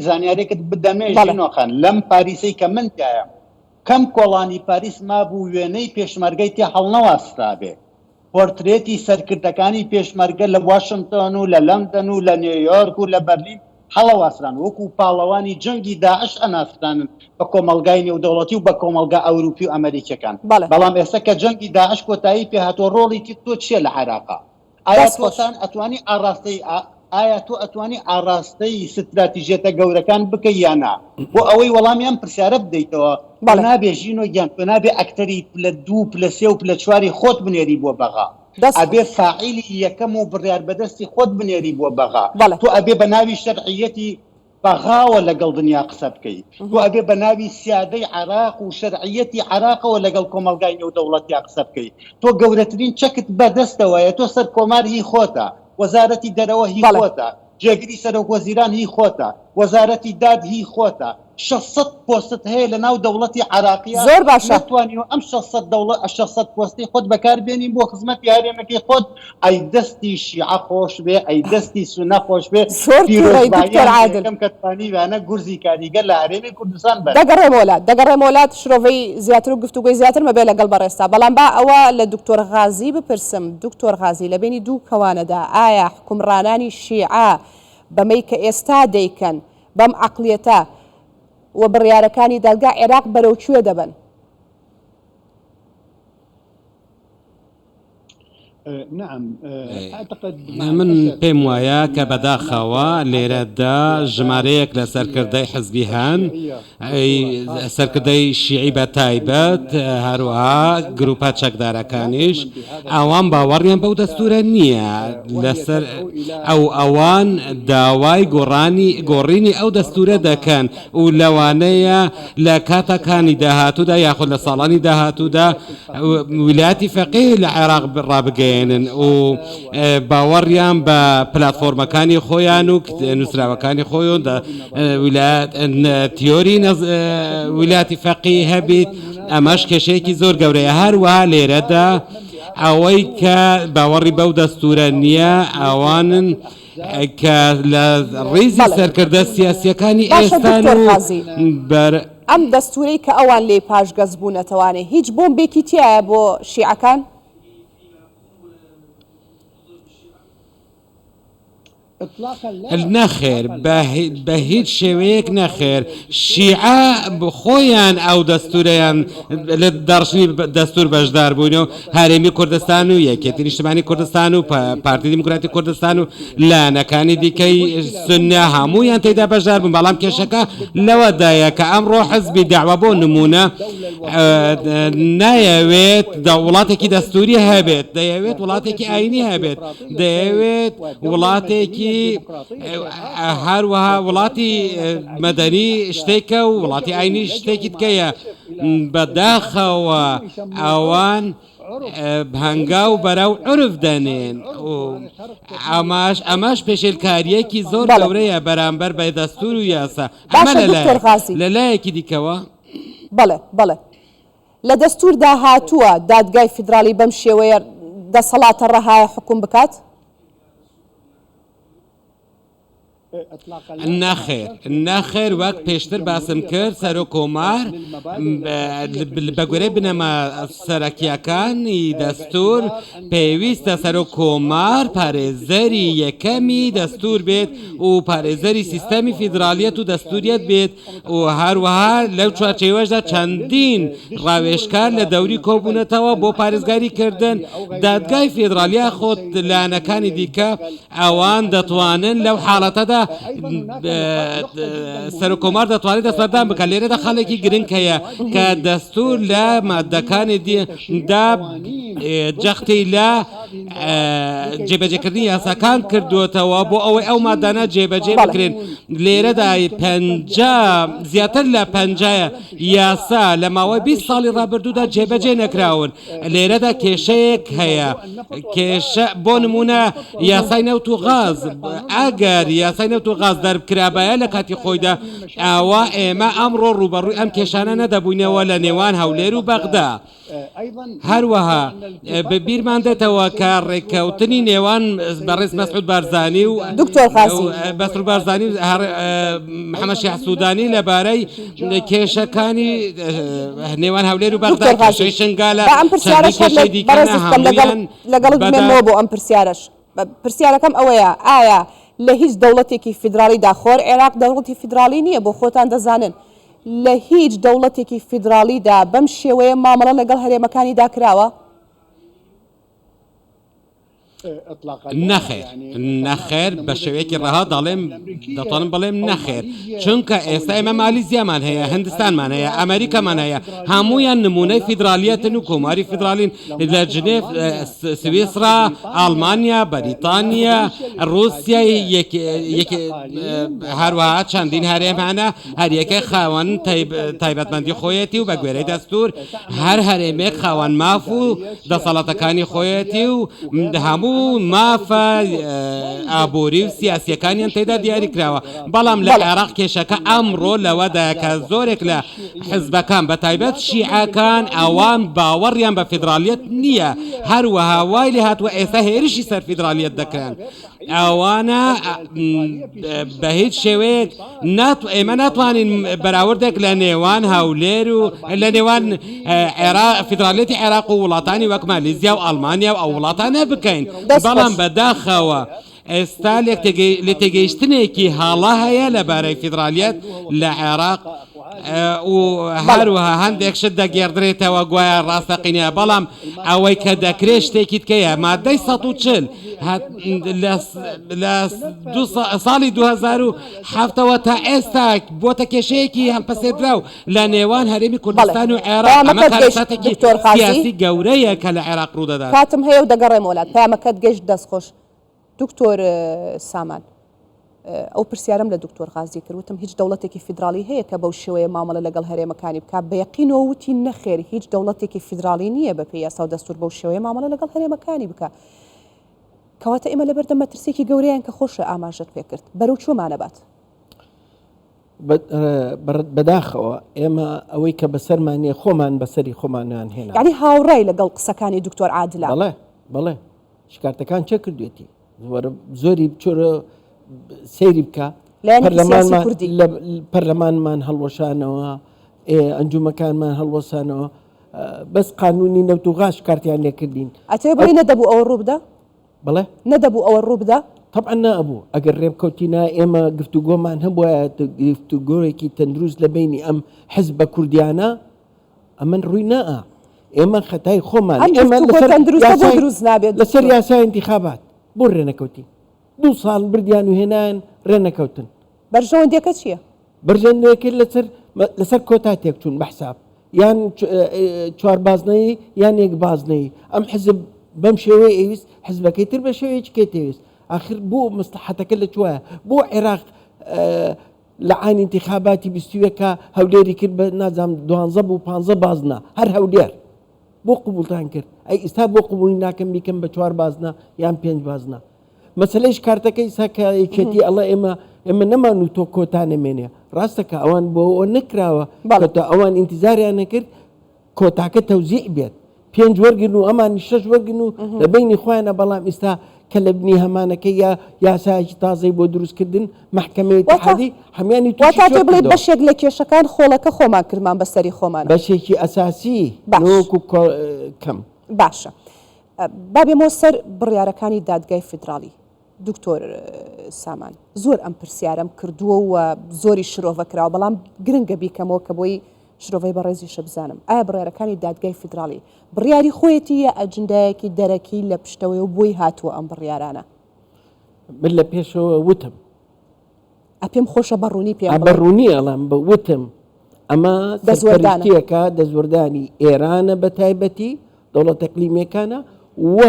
زانیارێکت بدەمێژینۆخان لەم پاریسەی کە من تایە کەم کۆڵانی پاریس ما بوو وێنەی پێشمەرگەی تێ هەڵنەواسرابێ پۆرترێتی سەرکردەکانی پێشمەرگە لە واشنگتن و لە لەندەن و لە نیویۆرک و لە بەرلین هەڵەواسران وەکو پاڵەوانی جەنگی داعش ئەناسرانن بە کۆمەلگای نێودەوڵەتی و بە کۆمەلگا ئەوروپی و ئەمریکەکان بەڵام ئێستا کە جەنگی داعش کۆتایی پێهاتوە ڕۆڵی تۆ چیە لە عێراقا ئایا تۆتان ئەتوانی ئاڕاستەی ئایا تۆ ئەتوانی ئاڕاستەی ستراتیژێتە گەورەکان بکەی یانا بۆ ئەوەی وەڵامیان پرسیارە بدەیتەوە نابێ ژینۆ گیان تۆ نابێ ئەکتەری پلە 2 پلە 3 و پلە 4 خۆت بنێری بۆ بەغا ئەبێ فاعیلی یەکەم و بڕیار بەدەستی خۆت بنێری بۆ بەغا تۆ ئەبێ بە ناوی شەرعیەتی بەغاوە لەگەڵ دنیا قسە بکەیت تۆ ئەبێ بە ناوی سیادەی عێراق و شەرعیەتی عێراقەوە لەگەڵ کۆمەلگای نێودەوڵەتیا قسە بکەیت تۆ گەورەترین چەکت بەدەستەوەیە تۆ سەر کۆمار هی خۆتە وەزارەتی دەرەوە هی خۆتە جێگیری سەرۆک وەزیران هی خۆتە وەزارەتی داد هی خۆتە 600 پۆستت هەیە لە ناو دەوڵەتی عێراقیە زۆر باشە نتوانیوە ئەم 600 پۆستی خۆت بەکاربێنین بۆ خزمەتی هەرێمەکەی خۆت ئەی دەستی شیعە خۆش بێ ئەی دەستی سونە خۆش بێ پیرۆزباییەکەم کەتوانیوانە گورزی کاریگەر لە هەرێمی کوردستان بێت دەگەڕێم وڵات شرۆڤەی زیاتر و گفتوگوی زیاتر مەبێ لەگەڵ بەڕێستا بەڵام با ئەوە لە دکتۆر غازی بپرسم دکتۆر غازی لە بینی دوو کەوانەدا ئایا حکومڕانانی شیعە بەمەی کە ئێستا دەیکەن بەم عەقڵیەتە و بڕیارەکانی دادگا عێراق بەرەو کوێ دەبن؟ من پێم وایە کە بەداخەوە لێرەدا ژمارەیەک لە سەرکردەی حزبی هەن سەرکردەی شیعی بە تایبەت هەروەها گروپە چەکدارەکانیش ئەوان باوەڕیان بەو دەستورە نییە لەسەر ئەوان داوای گۆڕینی ئەو دەستورە دەکەن و لەوانەیە لە کاتەکانی داهاتوودا یاخود لە ساڵانی داهاتوودا ویلایەتی فەقیه لە عێراق ڕابگەێنن و باوەڕیان بە پلاتفۆرمەکانی خۆیان و نووسراوەکانی خۆیان تیۆری ویلایەتی فەقیه هەبێت ئەمەش کێشەیەکی زۆر گەورەیە هەروەها لێرەدا ئەوەی کە باوەڕی بەو دەستورە نییە ئەوانن کە لە ڕێزی سەرکردە سیاسیەکانی ئێستان و ئەم دەستورەی کە ئەوان لێ پاشگەز بوونەتەوانێ هیچ بۆمبێکی تایە بۆ شیعەکان؟ نەخێر بە هیچ شێوەیەک نەخێر شیعە خۆیان ئەو دەستورەیان لە دەڕشنی دەستور بەشدار بووینەوە هەرێمی کوردستان و یەکێتی نیشتیمانی کوردستان و پارتی دیموکراتی کوردستان و لایەنەکانی دیکەی سنە هەموویان تێدا بەشدار بوون بەڵام کێشەکە لەوەدایە کە ئەمڕۆ حزبی داوا بۆ نمونە نایەوێت وڵاتێکی دەستوری هەبێت دەیەوێت وڵاتێکی ئاینی هەبێت دەیەوێت وڵاتێکی هەروەها وڵاتی مەدەنی شتێکە و وڵاتی ئاینی شتێکی تکەیە بەداخەوە ئەوان هەنگا و بەراو عرف دەنێن ئەماش پێشێلکاریەکی زۆر گەورەیە بەرامبەر بە دەستور و یاسا ئەمە لەلایەکی دیکەوە بەڵێ لە دەستوردا هاتووە دادگای فیدرالی بەم شێوەیە دەسەڵاتە ڕەهایە حکوم بکات؟ نەخێر وەک پێشتر باسم کرد سەرۆ کۆمار بە گوێرەی بنەما سەرەکیەکانی دەستور پێویستە سەرۆ کۆمار پارێزەری یەکەمی دەستور بێت و پارێزەری سیستەمی فیدرالیەت و دەستوریەت بێت و هەروەها لەو چوارچێوەشدا چەندین ڕاوێژکار لە دەوری کۆبوونەتەوە بۆ پارێزگاریکردن دادگای فیدرالیا خۆت لایەنەکانی دیکە ئەوان دەتوانن لەو حاڵەتەدا سەرۆکۆمار دەتوانێت دەستبەردان بکە لێرەدا خەڵێکی گرنگ هەیە کە دەستور لە مادەکانی دا جەختی لە جێبەجێکردنی یاساکان کردوێتەوە بۆ ئەوەی ئەو مادانە جێبەجێ بکرێن لێرەدا زیاتر لە 50 یاسا لە ماوەی 20 ساڵی ڕابردوودا جێبەجێ نەکراون لێرەدا کێشەیەک هەیە کێشە بۆ نمونە یاسای نەوت و غاز ئەگەر یاسای نەوت و غاز دەرکرابایە لە کاتی خۆیدا ئاوا ئێمە ئەمڕۆ ڕوبەڕووی ئەم کێشانە نەدەبووینەوە لە نێوان هەولێر و بەغدا هەروەها بیرمان دێتەوە کە ڕێککەوتنی نێوان بەڕێز مەسعود بارزانی و بەسڕ بارزانی محەممەد شیح سوودانی لەبارەی کێشەکانی نێوان هەولێر و بەغدا کێشەی شنگالە لەگەڵ بۆ ئەم پرسیارش پرسیارەکەم ئەوەیە ئایا لە هیچ دەوڵەتێکی فیدرالیدا خۆر عێراق دەوڵەتی فیدرالی نییە بۆ خۆتان دەزانن لە هیچ دەوڵەتێکی فیدرالیدا بەم شێوەیە مامەڵە لەگەڵ هەرێمەکانی داکراوە؟ نەخێر بە شێوەیەکی ڕەها دەتوانم بڵێم نەخێر چونکە ئێستا ئێمە مالیزیامان هەیە هەندستانمان هەیە ئەمریکامان هەیە هەمویان نمونەی فیدرالیەتن و کۆماری فیدرالین لە جنێف سویسرا ئەڵمانیا بەریتانیا رووسیا هەروەها چەندین هەرێمانە هەریەکە خاوەن تایبەتمەندی خۆیەتی و بە گوێرەی دەستور هەر هەرێمێک خاوەن ماف و دەسەڵاتەکانی خۆیەتی و هەموو مافە ئابووری و سیاسیەکانیان تێدا دیاری کراوە بەڵام لە عێراق کێشەکە ئەمڕۆ لەوەدایە کە زۆرێک لە حزبەکان بە تایبەت شیعەکان ئەوان باوەڕیان بە فیدرالیەت نییە هەروەها وای لێ هاتووە ئێستا هێرشی سەر فیدرالیەت دەکەن ئەوانە بە هیچ شێوەیەک ئێمە ناتوانین بەراوردێک لە نێوان هەولێر و لە نێوان فیدرالیەتی عێراق و وڵاتانی وەک مالیزیا و ئەڵمانیا و ئەو وڵاتانە بکەین بەڵام بەداخەوە ئێستا لێ تێگەیشتنێکی هاڵا هەیە لەبارەی فیدرالیەت لە عێراق و هەروەها هەندێک شت دەگێڕدرێتەوە گوایە ڕاستەقینە بەڵام ئەوەی کە دەکرێت شتێکی تکەیە مادەی 140 لە ساڵی 2007ەوە تا ئێستا بۆتە کێشەیەکی هەڵپەسێدراو لە نێوان هەرێمی کوردستان و عێراق ئەمە کارەساتێکی سیاسی گەورەیە کە لە عێراق ڕوودەدات کاتم هەیە و دەگەڕێم وڵات پامەکەت گەشت دەستخۆش دکتۆر سامان ئەو پرسیارم لە دکتۆر غازی کردوتم هیچ دەوڵەتێکی فیدرالی هەیە کە بەو شێوەیە مامەڵە لەگەڵ هەرێمەکانی بکات بە یەقینەوە وتی نەخێر هیچ دەوڵەتێکی فیدرالی نییە بە پێی یاسا و دەستور بەو شێوەیە مامەڵە لەگەڵ هەرێمەکانی بکات کەواتە ئێمە لەبەردەم مەترسێکی گەورەیان کە خۆشە ئاماژت پێ کرد بەرەو چۆمانەبات بەداخەوە ئێمە ئەوەی کە بەسەرمانێ خۆمان بەسەری خۆمانیان هێنا یعنی هاوڕای لەگەڵ قسەکانی دکتۆر عادلە بەڵێ شکارتەکان چێ کردوێتی زۆری بچۆرە سەیری بکە پەرلەمانمان هەڵوەشانەوە ئەنجومەکانمان هەڵوەسانەوە بەس قانونی نەوت و غاش کارتیان لێکردین ئەتێ بڵی نەدەبوو ئەوە ڕوو بدە بڵێ نەدەبوو ئەوە ڕوو بدە طبعا نابو اگر ريب كوتينا اما قفتو مان هبوا قفتو غوريكي تندروز لبيني ام حزب كرديانا امن روينا اما ختاي خومان اما تندروز نابد لسر ياسا انتخابات بور رنكوتي دو صال برديانو هنان رنكوتن برجون ديك چییە؟ برژەندەیەکرد لەسەر کۆتاتێک چوون بەحساب یان چوار بازنەی یان یەک بازنەی ئەم حزب بەم شێوەیە ئەویست حزبەکەی تر بە شێوەیەکی کێتەویست آخر بۆ مستحەتەکە لە چوایە بۆ عێراق لە عانی انتخاباتی بیستویەکە هەولێری کرد بە نازام 12 بوو 15 بازنە هەر هەولێر بۆ قبولتان کرد ئەی ئێستا بۆ قبولی ناکەم بیکەم بە 4 بازنە یان 5 بازنە مەسەلەیش کارتەکەی ساکەیەکێتی ئەڵە ئێمە نەمان و تۆ کۆتانەمێنێ ڕاستەکە ئەوان بۆ ئەوە نەکراوە ئەوان ئینتیزاریان نەکرد کۆتاکە تەوزیع بێت 5 وەرگن و ئەمانی 6 وەرگن و لە بینی خۆیانە بەڵام ئێستا کە لە بنی هەمانەکە یا یاسایەکی تازەی بۆ دروستکردن محکەمەی اتحادی هەمویانی تووشی بڵێ بەشێک لە کێشەکان خۆڵەکە خۆمان کردمان بەسەری خۆمان بەشێکی ئەساسی نۆک و کەم باشە بابێمەوە سەر بڕیارەکانی دادگای فیدراڵی دکتۆر سامان زۆر ئەم پرسیارم کردووە و زۆری شرۆڤە کراوە بەڵام گرنگە بیکەمەوە کە بۆی شرۆڤەی بەڕێزیشە بزانم ئایا بڕیارەکانی دادگای فیدراڵی بڕیاری خۆیەتی یا ئەجندایەکی دەرەکی لە پشتەوەی و بۆی هاتووە ئەم بڕیارانە من لە پێشەوە وتم پێم خۆشە بەڕوونی پێ بەڕوونی ئەڵام بە وتم ئەمە دەزوەردانێکە دەزوەردانی ئێرانە بە تایبەتی دەوڵەت ئەقلیمیەکانە و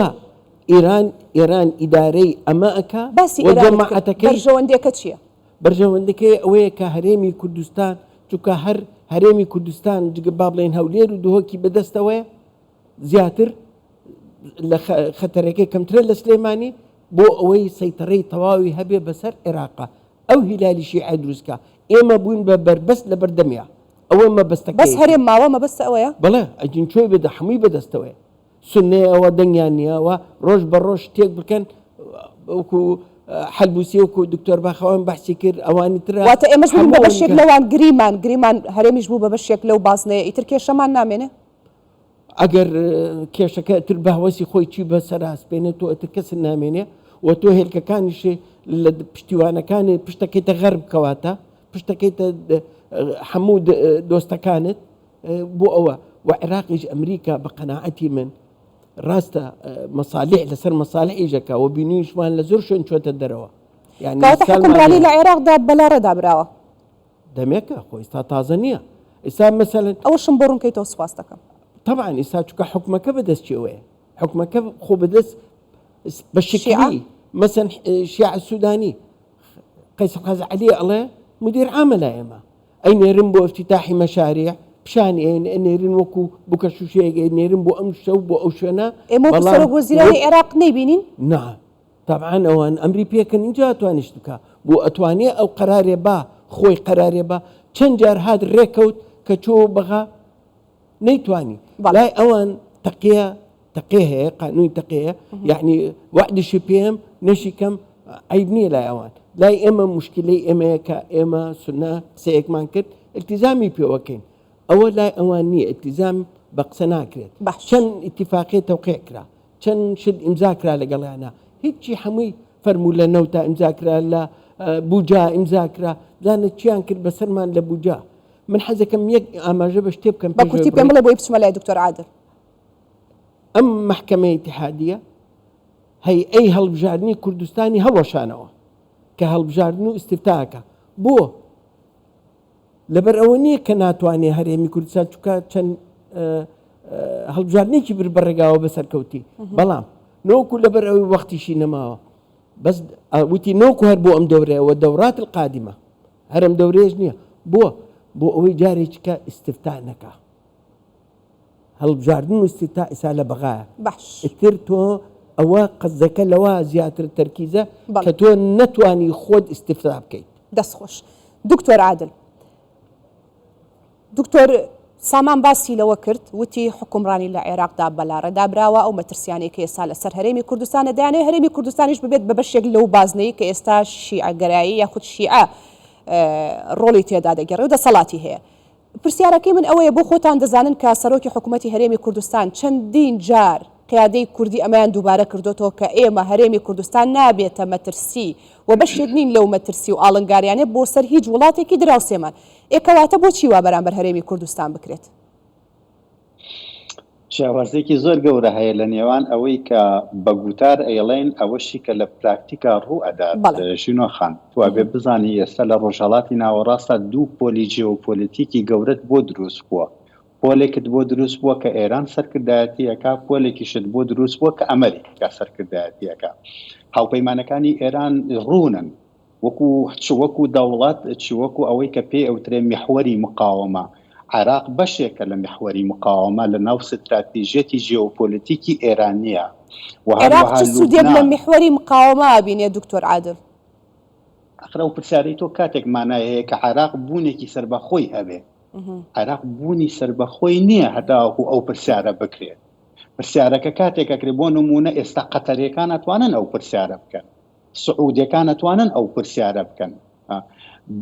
ئێران ئیدارەی ئەمەکە باسی جەماعەتەکەی بەرژەوەندەکە چییە؟ بەرژەوەندەکەی ئەوەیە کە هەرێمی کوردستان چونکە هەر هەرێمی کوردستان جگە با بڵێن هەولێر و دهۆکی بەدەستەوەیە زیاتر لە خەتەرەکەی کەمترە لە سلێمانی بۆ ئەوەی سەیتەڕەی تەواوی هەبێ بەسەر عێراقا ئەو هیلالی شیعە دروستکە ئێمە بووین بە بربەست لە بەردەمیا ئەوە مەبەستەکە بەس هەرێم ماوە مەبەستە ئەوەیە؟ بەڵێ ئەجین چۆی بێدە هەمووی بەدەستەوەیە سنەیە ئەوە دەنگیان نییەوە ڕۆژ بە ڕۆژ تێک بکەن وەکو حەلبوسی وەکو دکتۆر باخەوان بەحسی کرد ئەوانی ترە واتە ئێمەش بووین بە بەشێک لەوان گریمان هەرێمیش بوو بە بەشێک لەو بازنەیە ئیتر کێشەمان نامێنێ ئەگەر کێشەکە تر بە هەوەسی خۆی چی بەسەر هەسپێنێت تۆ ئەتر کەس نامێنێ و تۆ هێلکەکانیشێ لە پشتیوانەکانی پشتەکەیتە غەرب کەواتە پشتەکەیتە هەموو دۆستەکانت بۆ ئەوە و عێراقیش ئەمریکا بە قەناعەتی من ڕاستە مەسالیح لەسەر مەسالیحیژەکە و بینیشمان لە زۆر شوێن چۆتە دەرەوە یعنی حکومڕانی لە عێراقدا بەلاڕێدا براوە دەمێکە خۆ ئێستا تازە نییە ئێستا مەسەلەن ئەوەشم بۆ ڕوونکەیتەوە سوپاس دەکەم طبعا ئێستا چونکە حکومەکە بەدەستچێوەیە حکومەکە خۆ بەدەست بە شیعی مەسەن شیع سوودانی قەیس قەزعەلی ئەڵێ مدیر عامە لە ئێمە ئەینێرن بۆ افتتاحی مەشاریع پیشانی ئەنێرن وەکو بکە شوشەیەک ئەینێرن بۆ ئەم شەو بۆ ئەو شوێنە ئێمە سەرۆک وەزیرانی عێراق نەیبینین؟ نا طبعا ئەوان ئەمری پێکەن اینجا ئەتوانیش بکە بۆ ئەتوانێ ئەو قەرارێ با خۆی قەرارێ با چەند جار هات ڕێکەوت کە چۆ بەغا نەیتوانی لای ئەوان تەقیە هەیە قانونی تەقیە یعنی وعدشی پێم نەشی کەم عیب نییە لای ئەوان لای ئێمە مشکلەی ئێمەیە کە ئێمە سنە قسەیەکمان کرد التیزامی پێوەکەین ئەوە لای ئەوان نییە التیزام بە قسە ناکرێت چەند ئیتیفاقی تەوقیع کرا چەند شت ئیمزا کرا لەگەڵیانە هیچی هەمووی فەرموولە نەوتا ئیمزا کرا لە بوجا ئیمزا کرا زانە چیان کرد بەسەرمان لە بوجا من حەزەکەم یەک ئاماژە بە شتێ بکەم بە کورتی پێم بڵێ بۆی بچمە لای دکتۆر عادل ئەم محکەمەی اتحادیە هەیئەی هەڵبژاردننی کوردستانی هەڵۆشانەوە کە هەڵبژاردن و ئیستیفتاکە بۆ لەبەر ئەوە نییە کە ناتوانێت هەرێمی کوردستان چووکە چەند هەڵبژاردنێکی بەڕێگاوە بەسەرکەوتی بەڵام نۆکو لەبەر ئەوەی وەختیشی نەماوە بەس وتی نۆکو هەر بۆ ئەم دەورەیەوە دەورات القادمە هەرم دەورێژ نییە بۆ ئەوەی جارێککە ئیستیفتا نەکا هەڵبژاردن و ئیستیفتا ئێستا لە بەغایە ئیتر تۆ ئەوە قەزەکە لەوە زیاتر تەرکیزە کە تۆ نەتوانی خۆت ئیستیفتا بکەیت دەستخۆش دکتۆر عادل دکتۆر سامان باسی لەوە کرد وتی حکومڕانی لە عێراقدا بەلاڕێدا براوە ئەو مەترسیانێکی ئێستا لەسەر هەرێمی کوردستانە دەیانێت هەرێمی کوردستانیش ببێت بە بەشێک لەو بازنەی کە ئێستا شیعەگەرایی یاخود شیعە ڕۆڵی تێدا دەگەڕێ و دەسەڵاتی هەیە پرسیارەکەی من ئەوەیە بۆ خۆتان دەزانن کە سەرۆکی حکوومەتی هەرێمی کوردستان چەندین جار قیادەی کوردی ئەمەیان دووبارە کردوتەوە کە ئێمە هەرێمی کوردستان نابێتە مەترسی و بەشێک نین لەو مەترسی و ئاڵنگاریانێ بۆ سەر هیچ وڵاتێکی دراوسێمان. ئێکەواتە بۆچی وا بەرامبەر هەرێمی کوردستان بکرێت؟ شێوازێکی زۆر گەورە هەیە لە نێوان ئەوەی کە بە گوتار ئەیڵێن ئەوەشی کە لە پراکتیکا ڕوو ئەدات. ژینۆخان تو ئەبێ بزانی ئێستا لە ڕۆژهەڵاتی ناوەڕاستە دوو پۆلی جیۆپۆلیتیکی گەورەت بۆ دروست بووە. پۆلێکت بۆ دروست بووە کە ئێران سەرکردایەتیەکە، پۆلێکیشت بۆ دروست بووە کە ئەمریکا سەرکردایەتیەکە. هاوپەیمانەکانی ئێران ڕوونن وەکو دەوڵەت چی وەکو ئەوەی کە پێی ئەوترێ میحوەری مقاومە. عراق بەشێکە لە میحوەری مقاومە لە ناو ستراتیژێتی جیۆپۆلیتیکی ئێرانیە. عێراق چ سوودێک لە میحوەری مقاومە ئابینێ دکتۆر عادل؟ ئەخرە و پرسیارەی تۆ کاتێک مانای هەیە کە عراق بوونێکی سەربەخۆی هەبێ. عراق بوونی سەربەخۆی نییە هەتاوەکو ئەو پرسیارە بکرێت. پرسیارەکە کاتێک ئەکرێ بۆ نمونە ئێستا قەتەریەکان ئەتوانن ئەو پرسیارە بکەن، سعودیەکان ئەتوانن ئەو پرسیارە بکەن،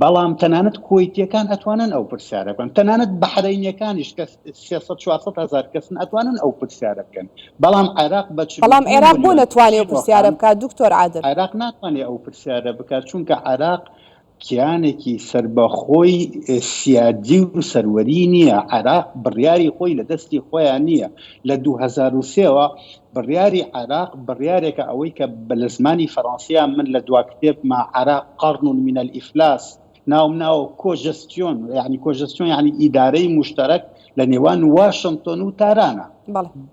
بەڵام تەنانەت کویتیەکان ئەتوانن ئەو پرسیارە بکەن، تەنانەت بەحرەینیەکانیش کە 300-400 هزار کەسن ئەتوانن ئەو پرسیارە بکەن. بەڵام عێراق بەڵام عێراق بۆ نەتوانێت ئەو پرسیارە بکات دکتۆر عادل؟ عێراق ناتوانێت ئەو پرسیارە بکات چونکە عێراق کیانێکی سربەخۆی سیادی و سەروەری نییە. عێراق بڕیاری خۆی لە دەستی خۆیان نییە. لە 2003ەوە بڕیاری عێراق بڕیارێکە ئەوەی کە بە لە زمانی فەڕەنسیان من لە دوا کتێب مع عێراق قەرن من الئیفلاس ناو کۆژەستیۆن، یعنی کۆژەستیۆن یعنی ئیدارەی مشتەرەک لە نێوان واشنگتن و تارانە.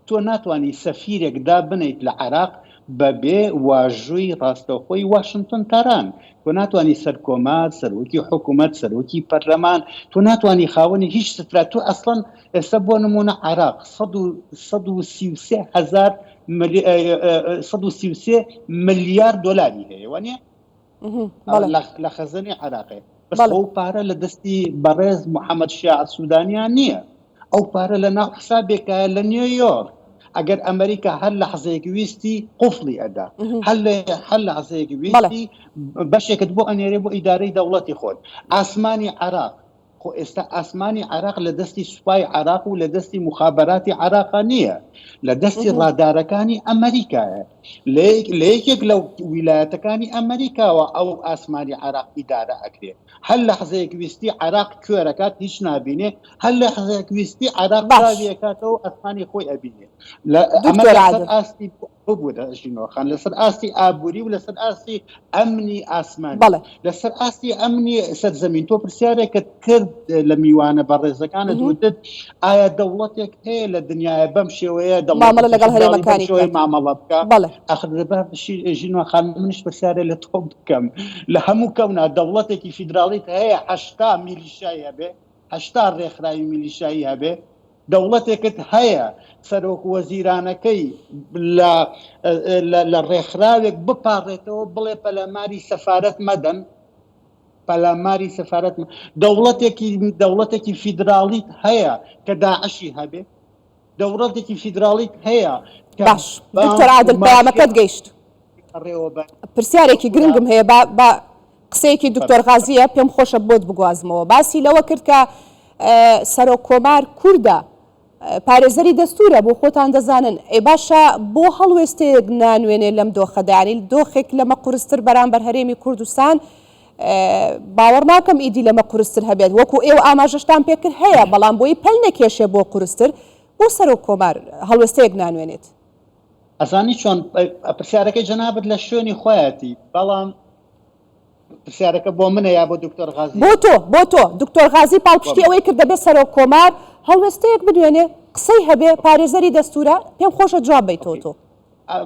تۆ ناتوانانی سەفیرێک دا بنیت لە عێراق بەبێ واژووی ڕاستەوخۆی واشنگتن تاران. تۆ ناتوانانی سەرکۆمار، سەرۆکی حکوومەت، سەرۆکی پەرلەمان، تۆ ناتوانانی خاوەنی هیچ سترات. تۆ ئەسڵەن ئێستا بۆ نمونە عێراق 133 ملیار دۆلاری هەیە وانە لە خەزانەی عێراقی. بەس ئەو پارە لە دەستی بەڕێز محەممەد شیاع سوودانیان نییە. ئەو پارە لە ناو حسابێکە لە نیویۆرک. ئەگەر ئەمریکا هەر لە حەزەیەکی ویستی قوفڵی ئەدا، هەر لە حەزەیەکی ویستی بەشێکت بۆ ئەنێرێ بۆ ئیدارەی دەوڵەتی خۆت. ئاسمانی عێراق خۆ ئێستا ئاسمانی عێراق لە دەستی سوپای عێراق و لە دەستی مخابەراتی عێراقا نییە، لە دەستی ڕادارەکانی ئەمریکایە. لە یەکێک لەو ویلایەتەکانی ئەمریکاوە ئەو ئاسمانی عێراق ئیدارە ئەکرێت. هەر لە حەزەیەک ویستی عێراق کوێرەکات هیچ نابینێ، هەر لە حەزەیەک ویستی عێراق ڕاویەکاتەوە ئەسمانی خۆی ئەبینێت. ئاستی ببووە ژینۆخان لەسەر ئاستی ئابووری و لەسەر ئاستی ئەمنی ئاسمانی، لەسەر ئاستی ئەمنی سەرزەمین. تۆ پرسیارێکت کرد لە میوانە بەڕێزەکانت وتت ئایا دەوڵەتێک هەیە لە دنیاە بەم شێوەیە مامەڵە لەگەڵ هەرێمەکانی مامەڵە بکە؟ ئەخر ژینۆخان منش پرسیارە لە تۆ بکەم. لە هەموو کەونا دەوڵەتێکی فیدراڵیت هەیە 80 میلیشایی هەبێ، 80 ڕێکخراوی میلیشایی هەبێ، دەوڵەتێکت هەیە سەرۆک وەزیرانەکەی لە ڕێکخراوێک بپارڕێتەوە بڵێ پەلاماری سەفارەت مەدەن، پەلاماری سەفارەت. دەوڵەتێکی فیدراڵیت هەیە کە داعشی هەبێ، دەوڵەتێکی فیدراڵیت هەیە. باش دکتۆر عادل پەیامەکەت گەیشت. پرسیارێکی گرنگم هەیە بە قسەیەکی دکتۆر غازیە پێم خۆشە بۆت بگوازمەوە. باسی لەوە کرد کە سەرۆک کۆمار کووردە، پارێزەری دەستورە بۆ خۆتان دەزانن. باشە بۆ هەڵوێستەیەک نانوێنێ لەم دۆخەدانی دۆخێک لەمە قورستر بەرامبەر هەرێمی کوردستان؟ باوەڕ ناکەم ئیدی لەمە قورستر هەبێت، وەکو ئێوە ئاماژەشتان پێکرد هەیە، بەڵام بۆی پەل نەکێشێ بۆ قورستر. بۆ سەرۆک کۆمار هەڵوێستەیەک نانوێنێت؟ ئەزانی چۆن پرسیارەکەی جەنابەت لە شوێنی خۆیەتی، بەڵام پرسیارەکە بۆ منە یا بۆ دکتۆر غازی؟ بۆ تۆ دکتۆر غازی پاڵپشتی ئەوەی کرد دەبێت سەرۆک کۆمار هەڵوێستەیەک بنوێنێ، قسەی هەبێ، پارێزەری دەستورە. پێم خۆشە جواب بیتەوە تۆ.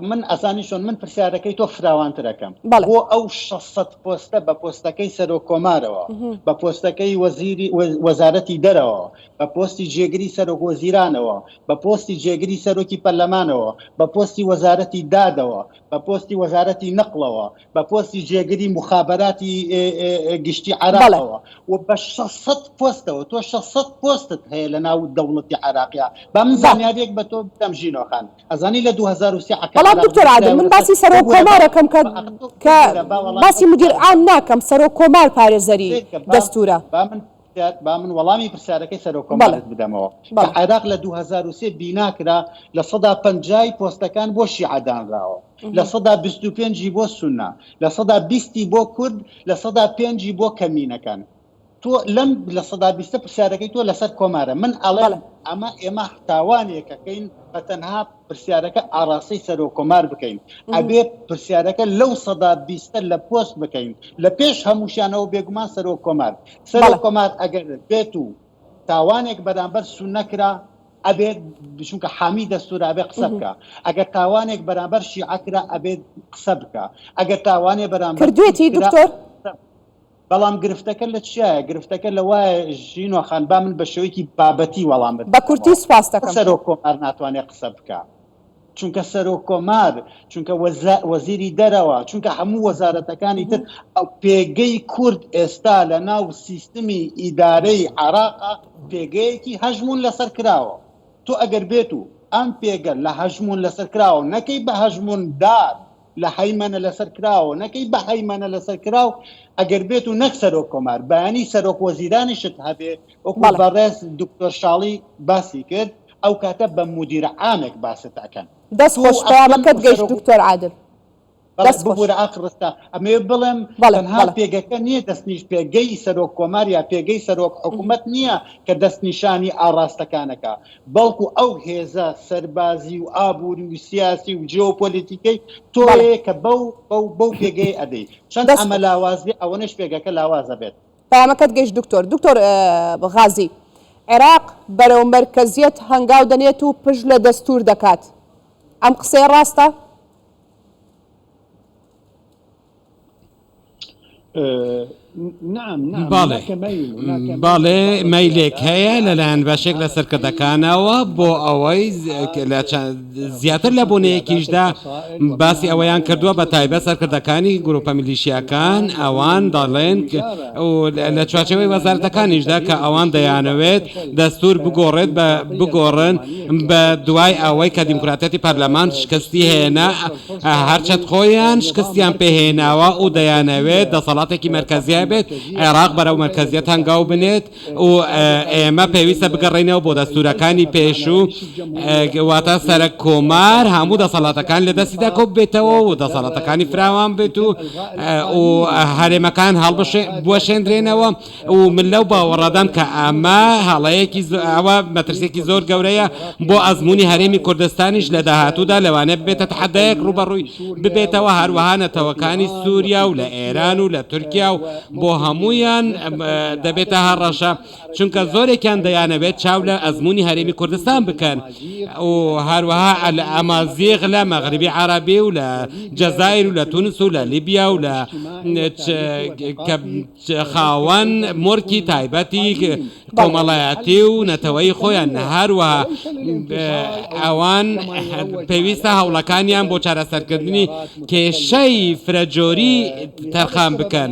من ئەزانی چۆن من پرسیارەکەی تۆ فراوانترەکەم. بۆ ئەو 600 پۆستە بە پۆستەکەی سەرۆک کۆمارەوە، بە پۆستەکەی وەزارەتی دەرەوە، بە پۆستی جێگری سەرۆک وەزیرانەوە، بە پۆستی جێگری سەرۆکی پەرلەمانەوە، بە پۆستی وەزارەتی دادەوە، بە پۆستی وەزارەتی نەقڵەوە، بە پۆستی جێگری مخابەراتی گشتی عێراقەوە و بە 600 پۆستەوە. تۆ 600 پۆستت هەیە لە ناو دەوڵەتی عێراقیا. با من زانیاریەک بە تۆ بدەم ژینۆخان. ئەزانی لە 2003 بەڵام دکتۆر عادل من باسی سەرۆک کۆمارەکەم کە باسی مدیر عام ناکەم، سەرۆک کۆمار پارێزەری دەستورە. با من وەڵامی پرسیارەکەی سەرۆکۆمارت بدەمەوە کە عێراق لە 2023 بیناکرا لە 150 پۆستەکان بۆ شیعەدانراوە، لە 125 بۆ سوننا، لە 120 بۆ کورد، لە 105 بۆ کەمینەکان. تۆ لەم لە 120 پرسیارەکەی تۆ لەسەر کۆمارە من ئەڵێ ئەمە ئێمە تاوانێکەکەین بە تەنها پرسیارەکە ئاڕاستی سەرۆکۆمار بکەین، ئەبێ پرسیارەکە لەو 120 لە پۆست بکەین لە پێش هەمووشانەوە بێگومان سەرۆکۆمار. سەرۆکۆمار ئەگەر بێت و تاوانێک بەرامبەر سوننەکرا ئەبێت چونکە حامی دەستور ئەبێ قسە بکە، ئەگەر تاوانێک بەرامبەر شیعەکرا ئەبێت قسە بکە، ئەگەر تاوانێ بەرامبەر کردوێتی دکتۆر. بەڵام گرفتەکە لە چیایە؟ گرفتەکە لە وایە ژینۆ خان با من بە شێوەیەکی بابەتی وەڵام بدەم بە کورتی سوپاس دەکەم. سەرۆکۆمار ناتوانێت قسە بکە چونکە سەرۆکۆمار، چونکە وەزیری دەرەوە، چونکە هەموو وەزارەتەکانی تر ئەو پێگەی کورد ئێستا لە ناو سیستمی ئیدارەی عێراقا پێگەیەکی هەژمون لەسەر کراوە. تۆ ئەگەر بێت و ئەم پێگە لە هەژمون لەسەر کراوە نەکەی بە هەژمون دار لە هەیمەنە لەسەر کراوە نەکەی بە هەیمەنە لەسەر کراو، ئەگەر بێت و نەک سەرۆکۆمار بەیانی سەرۆک وەزیرانیشت هەبێ وەکو بەڕێز دکتۆر شاڵی باسی کرد ئەو کاتە بە مدیرە عامێک باست ئەکەن. دەست خۆش پەیامەکەت گەیشت دکتۆر عادل. ببوورە ئاخرستا ئەمێ بڵێم تەنها پێگەکە نییە دەستنیش پێگەی سەرۆک کۆمار یا پێگەی سەرۆک حکوومەت نییە کە دەستنیشانی ئاڕاستەکانەکە، بەڵکو ئەو هێزە سەربازی و ئابووری و سیاسی و جیۆپۆلیتیکەی تۆیە کە بەو پێگەی ئەدەی چەند ئەمە لاوازبێ ئەوەنش پێگەکە لاوازە بێت. پەیامەکەت گەیشت دکتۆر غازی. عێراق بەرەو مەرکەزیەت هەنگاو دەنێت و پشت لە دەستور دەکات، ئەم قسەی ڕاستە؟ باڵێ مەیلێک هەیە لەلایەن بەشێک لە سەرکردەکانەوە بۆ ئەوەی زیاتر لە بوونەیەکیشدا باسی ئەوەیان کردووە بە تایبەت سەرکردەکانی گروپە میلیشیاکان ئەوان دەڵێن لە چوارچێوەی وەزارەتەکانیشدا کە ئەوان دەیانەوێت دەستور بگۆڕن بە دوای ئەوەی کە دیموکراتەتی پەرلەمان شکستی هێنا هەرچەند خۆیان شکستیان پێهێناوە و دەیانەوێت دەسەڵاتێکی مەرکەزیە بێت عێراق بەرەو مەرکەزیەت هەنگاو بنێت و ئێمە پێویستە بگەڕێنەوە بۆ دەستورەکانی پێشوو واتە سەرک کۆمار هەموو دەسەڵاتەکان لە دەستیدا کۆ بێتەوە و دەسەڵاتەکانی فراوان بێت و هەرێمەکان بوەشێندرێنەوە و من لەو باوەڕادام کە ئەمە هەڵەیەکی ئەوە مەترسێکی زۆر گەورەیە بۆ ئەزمموی هەرێمی کوردستانیش لە داهاتوودا لەوانە بێتە تحەدایەک ڕوبەڕووی ببێتەوە هەروەها نەتەوەکانی سووریا و لە ئێران و لە تورکیا و بۆ هەمویان دەبێتە هەڕەشە چونکە زۆرێکیان دەیانەوێت چاو لە ئەزمموی هەرێمی کوردستان بکەن و هەروەها ئەمازیغ لە مەغربی عەرەبی و لە جەزایر و لە تونس و لە لیبیا و لە خاوەن مورکی تایبەتی کۆمەڵایەتی و نەتەوەی خۆیان هەروەها ئەوان پێویستە هەوڵەکانیان بۆ چارەسەرکردنی کێشەی فرەجۆری تەرخان بکەن.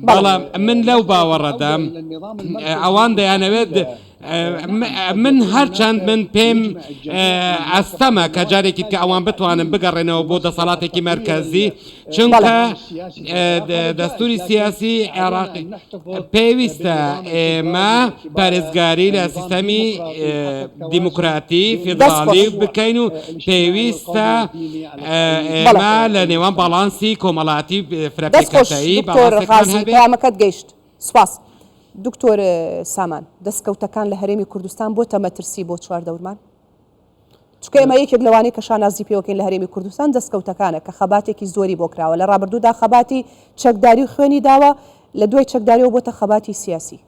بەڵام من لەو باوەڕەدام ئەوان دەیانەوێت من هەرچەند من پێم ئەستەمە کە جارێکی کە ئەوان بتوانن بگەڕێنەوە بۆ دەسەڵاتێکی مەرکەزی چونکە دەستوری سیاسی عێراقی پێویستە ئێمە پارێزگاری لە سیستەمی دیموکراتی فێدراڵی بکەین و پێویستە ئێمە لە نێوان باڵانسی کۆمەڵاتی فرەپێکەتایی پەیامەکەت گەیشت. سوپاس. دکتۆر سامان دەستکەوتەکان لە هەرێمی کوردستان بۆ تەمەترسی بۆ چواردەورمان چکە ئێمە یەکێک لەوانەیە کە شانازی پێوەکەین لە هەرێمی کوردستان دەستکەوتەکانە کە خەباتێکی زۆری بۆ کراوە لە ڕابردوودا خەباتی چەکداری و خوێنی داوە لە دوای چەکداریەوە بۆتە خەباتی سیاسی.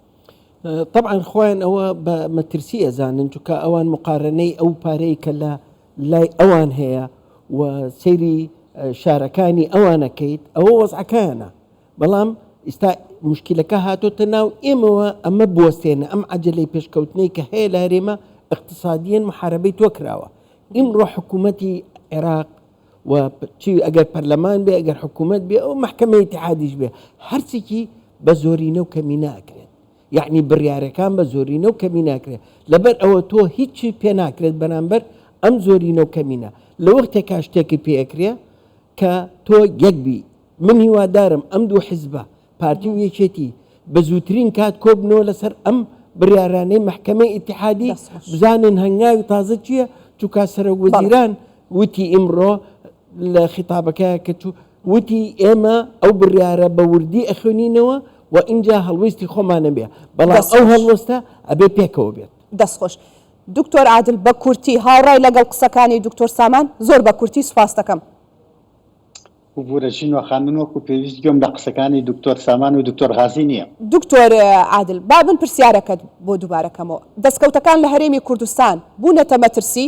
طبعا خۆیان ئەوە بە مەترسی ئەزانن چونکە ئەوان مقارنەی ئەو پارەی کە لە لای ئەوان هەیە و سەیری شارەکانی ئەوانەکەیت ئەوە وەزعەکانە بەڵام ئستا مشکلەکە هاتۆتە ناو ئێمەوە ئەمە بوەستێنە ئەم عەجەلەی پێشکەوتنەی کە هەیە لە هەرێمە اقتصادیەن محارەبەی تۆ کراوە ئیمڕۆ حکوومەتی عێراق و چی ئەگەر پەرلەمان بێ ئەگەر حکوومەت بێ ئەو محکەمەی اتحادیش بێ هەرچێکی بە زۆرینە و کەمی ناکرێت یعنی بڕیارەکان بە زۆرینە و کەمی ناکرێت لەبەر ئەوە تۆ هیچی پێ ناکرێت بەرامبەر ئەم زۆرینە و کەمینە لە وەختێکا شتێکی پێکرێ کە تۆ یەکبی من هیوادارم ئەم دوو حیزبە پارتی و یەکێتی بە زووترین کات کۆبنەوە لەسەر ئەم بڕیارانەی محکەمەی ئیتیحادی بزانن هەنگاوی تازە چییە چووکە سەرۆک وەزیران وتی ئیمڕۆ لە خیتابەکە کە وتی ئێمە ئەو بڕیارە بە وردی ئەخوێنینەوە و اینجا هەڵویستی خۆمانە بێ بەڵام ئەو هەڵوەستە ئەبێ پێکەوە بێت. دەستخۆش. دکتۆر عادل بە کورتی هاوڕای لەگەڵ قسەکانی دکتۆر سامان زۆر بە کورتی سوپاس دەکەم. بورەژین وەخانن وەکو پێویست گوێم لە قسەکانی دکتۆر سامان و دکتۆر غازی نییە. دکتۆر عادل با بن پرسیارەکەت بۆ دووبارەکەمەوە. دەستکەوتەکان لە هەرێمی کوردستان بوونەتە مەترسی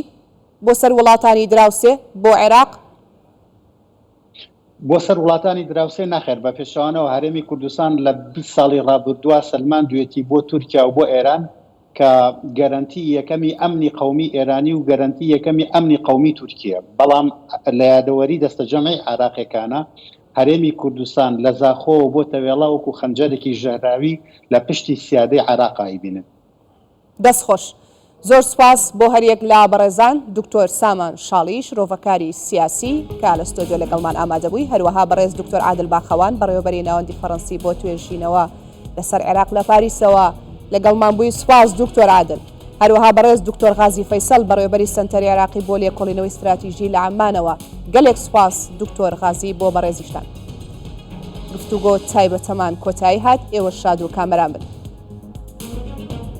بۆ سەر وڵاتانی دراوسێ بۆ عێراق؟ بۆ سەر وڵاتانی دراوسێ ناخێر بە پێشەوانەوە هەرێمی کوردستان لە 20 ساڵی ڕابردووە سلمان دوێتی بۆ تورکیا و بۆ ئێران کە گەرانتی یەکەمی ئەمنی قەومی ئێرانی و گەرانتی یەکەمی ئەمنی قەومی تورکیە. بەڵام لە یادەوەری دەستەجەمعی عێراقیەکانە هەرێمی کوردستان لە زاخۆوە بۆ تەوێڵا وەکو خەنجەرێکی ژەهراوی لە پشتی سیادەی عێراقی بینن. دەستخۆش. زۆر سپاس بۆ هەریەک لە بەڕێزان دکتۆر سامان شاڵیش ڕۆڤەکاری سیاسی کە لە ستۆدیۆ لەگەڵمان ئامادەبووی، هەروەها بەڕێز دکتۆر عادل باخەوان بەڕێوەبەری ناوەندی فەڕەنسی بۆ توێژینەوە لەسەر عێراق لە پاریسەوە لەگەڵمان بووی. سپاس دکتۆر عادل. هەروەها بەڕێز دکتۆر غازی فەیسەڵ بەڕێوەبەری سەنتەری عێراقی بۆ لێکۆڵینەوەی استراتیژی لە عەمانەوە. گەلێک سپاس دکتۆر غازی بۆ بەڕێزیشتان. گفتوگۆ تایبەتەمان کۆتایی هات. ئێوە شاد و کامەران بن.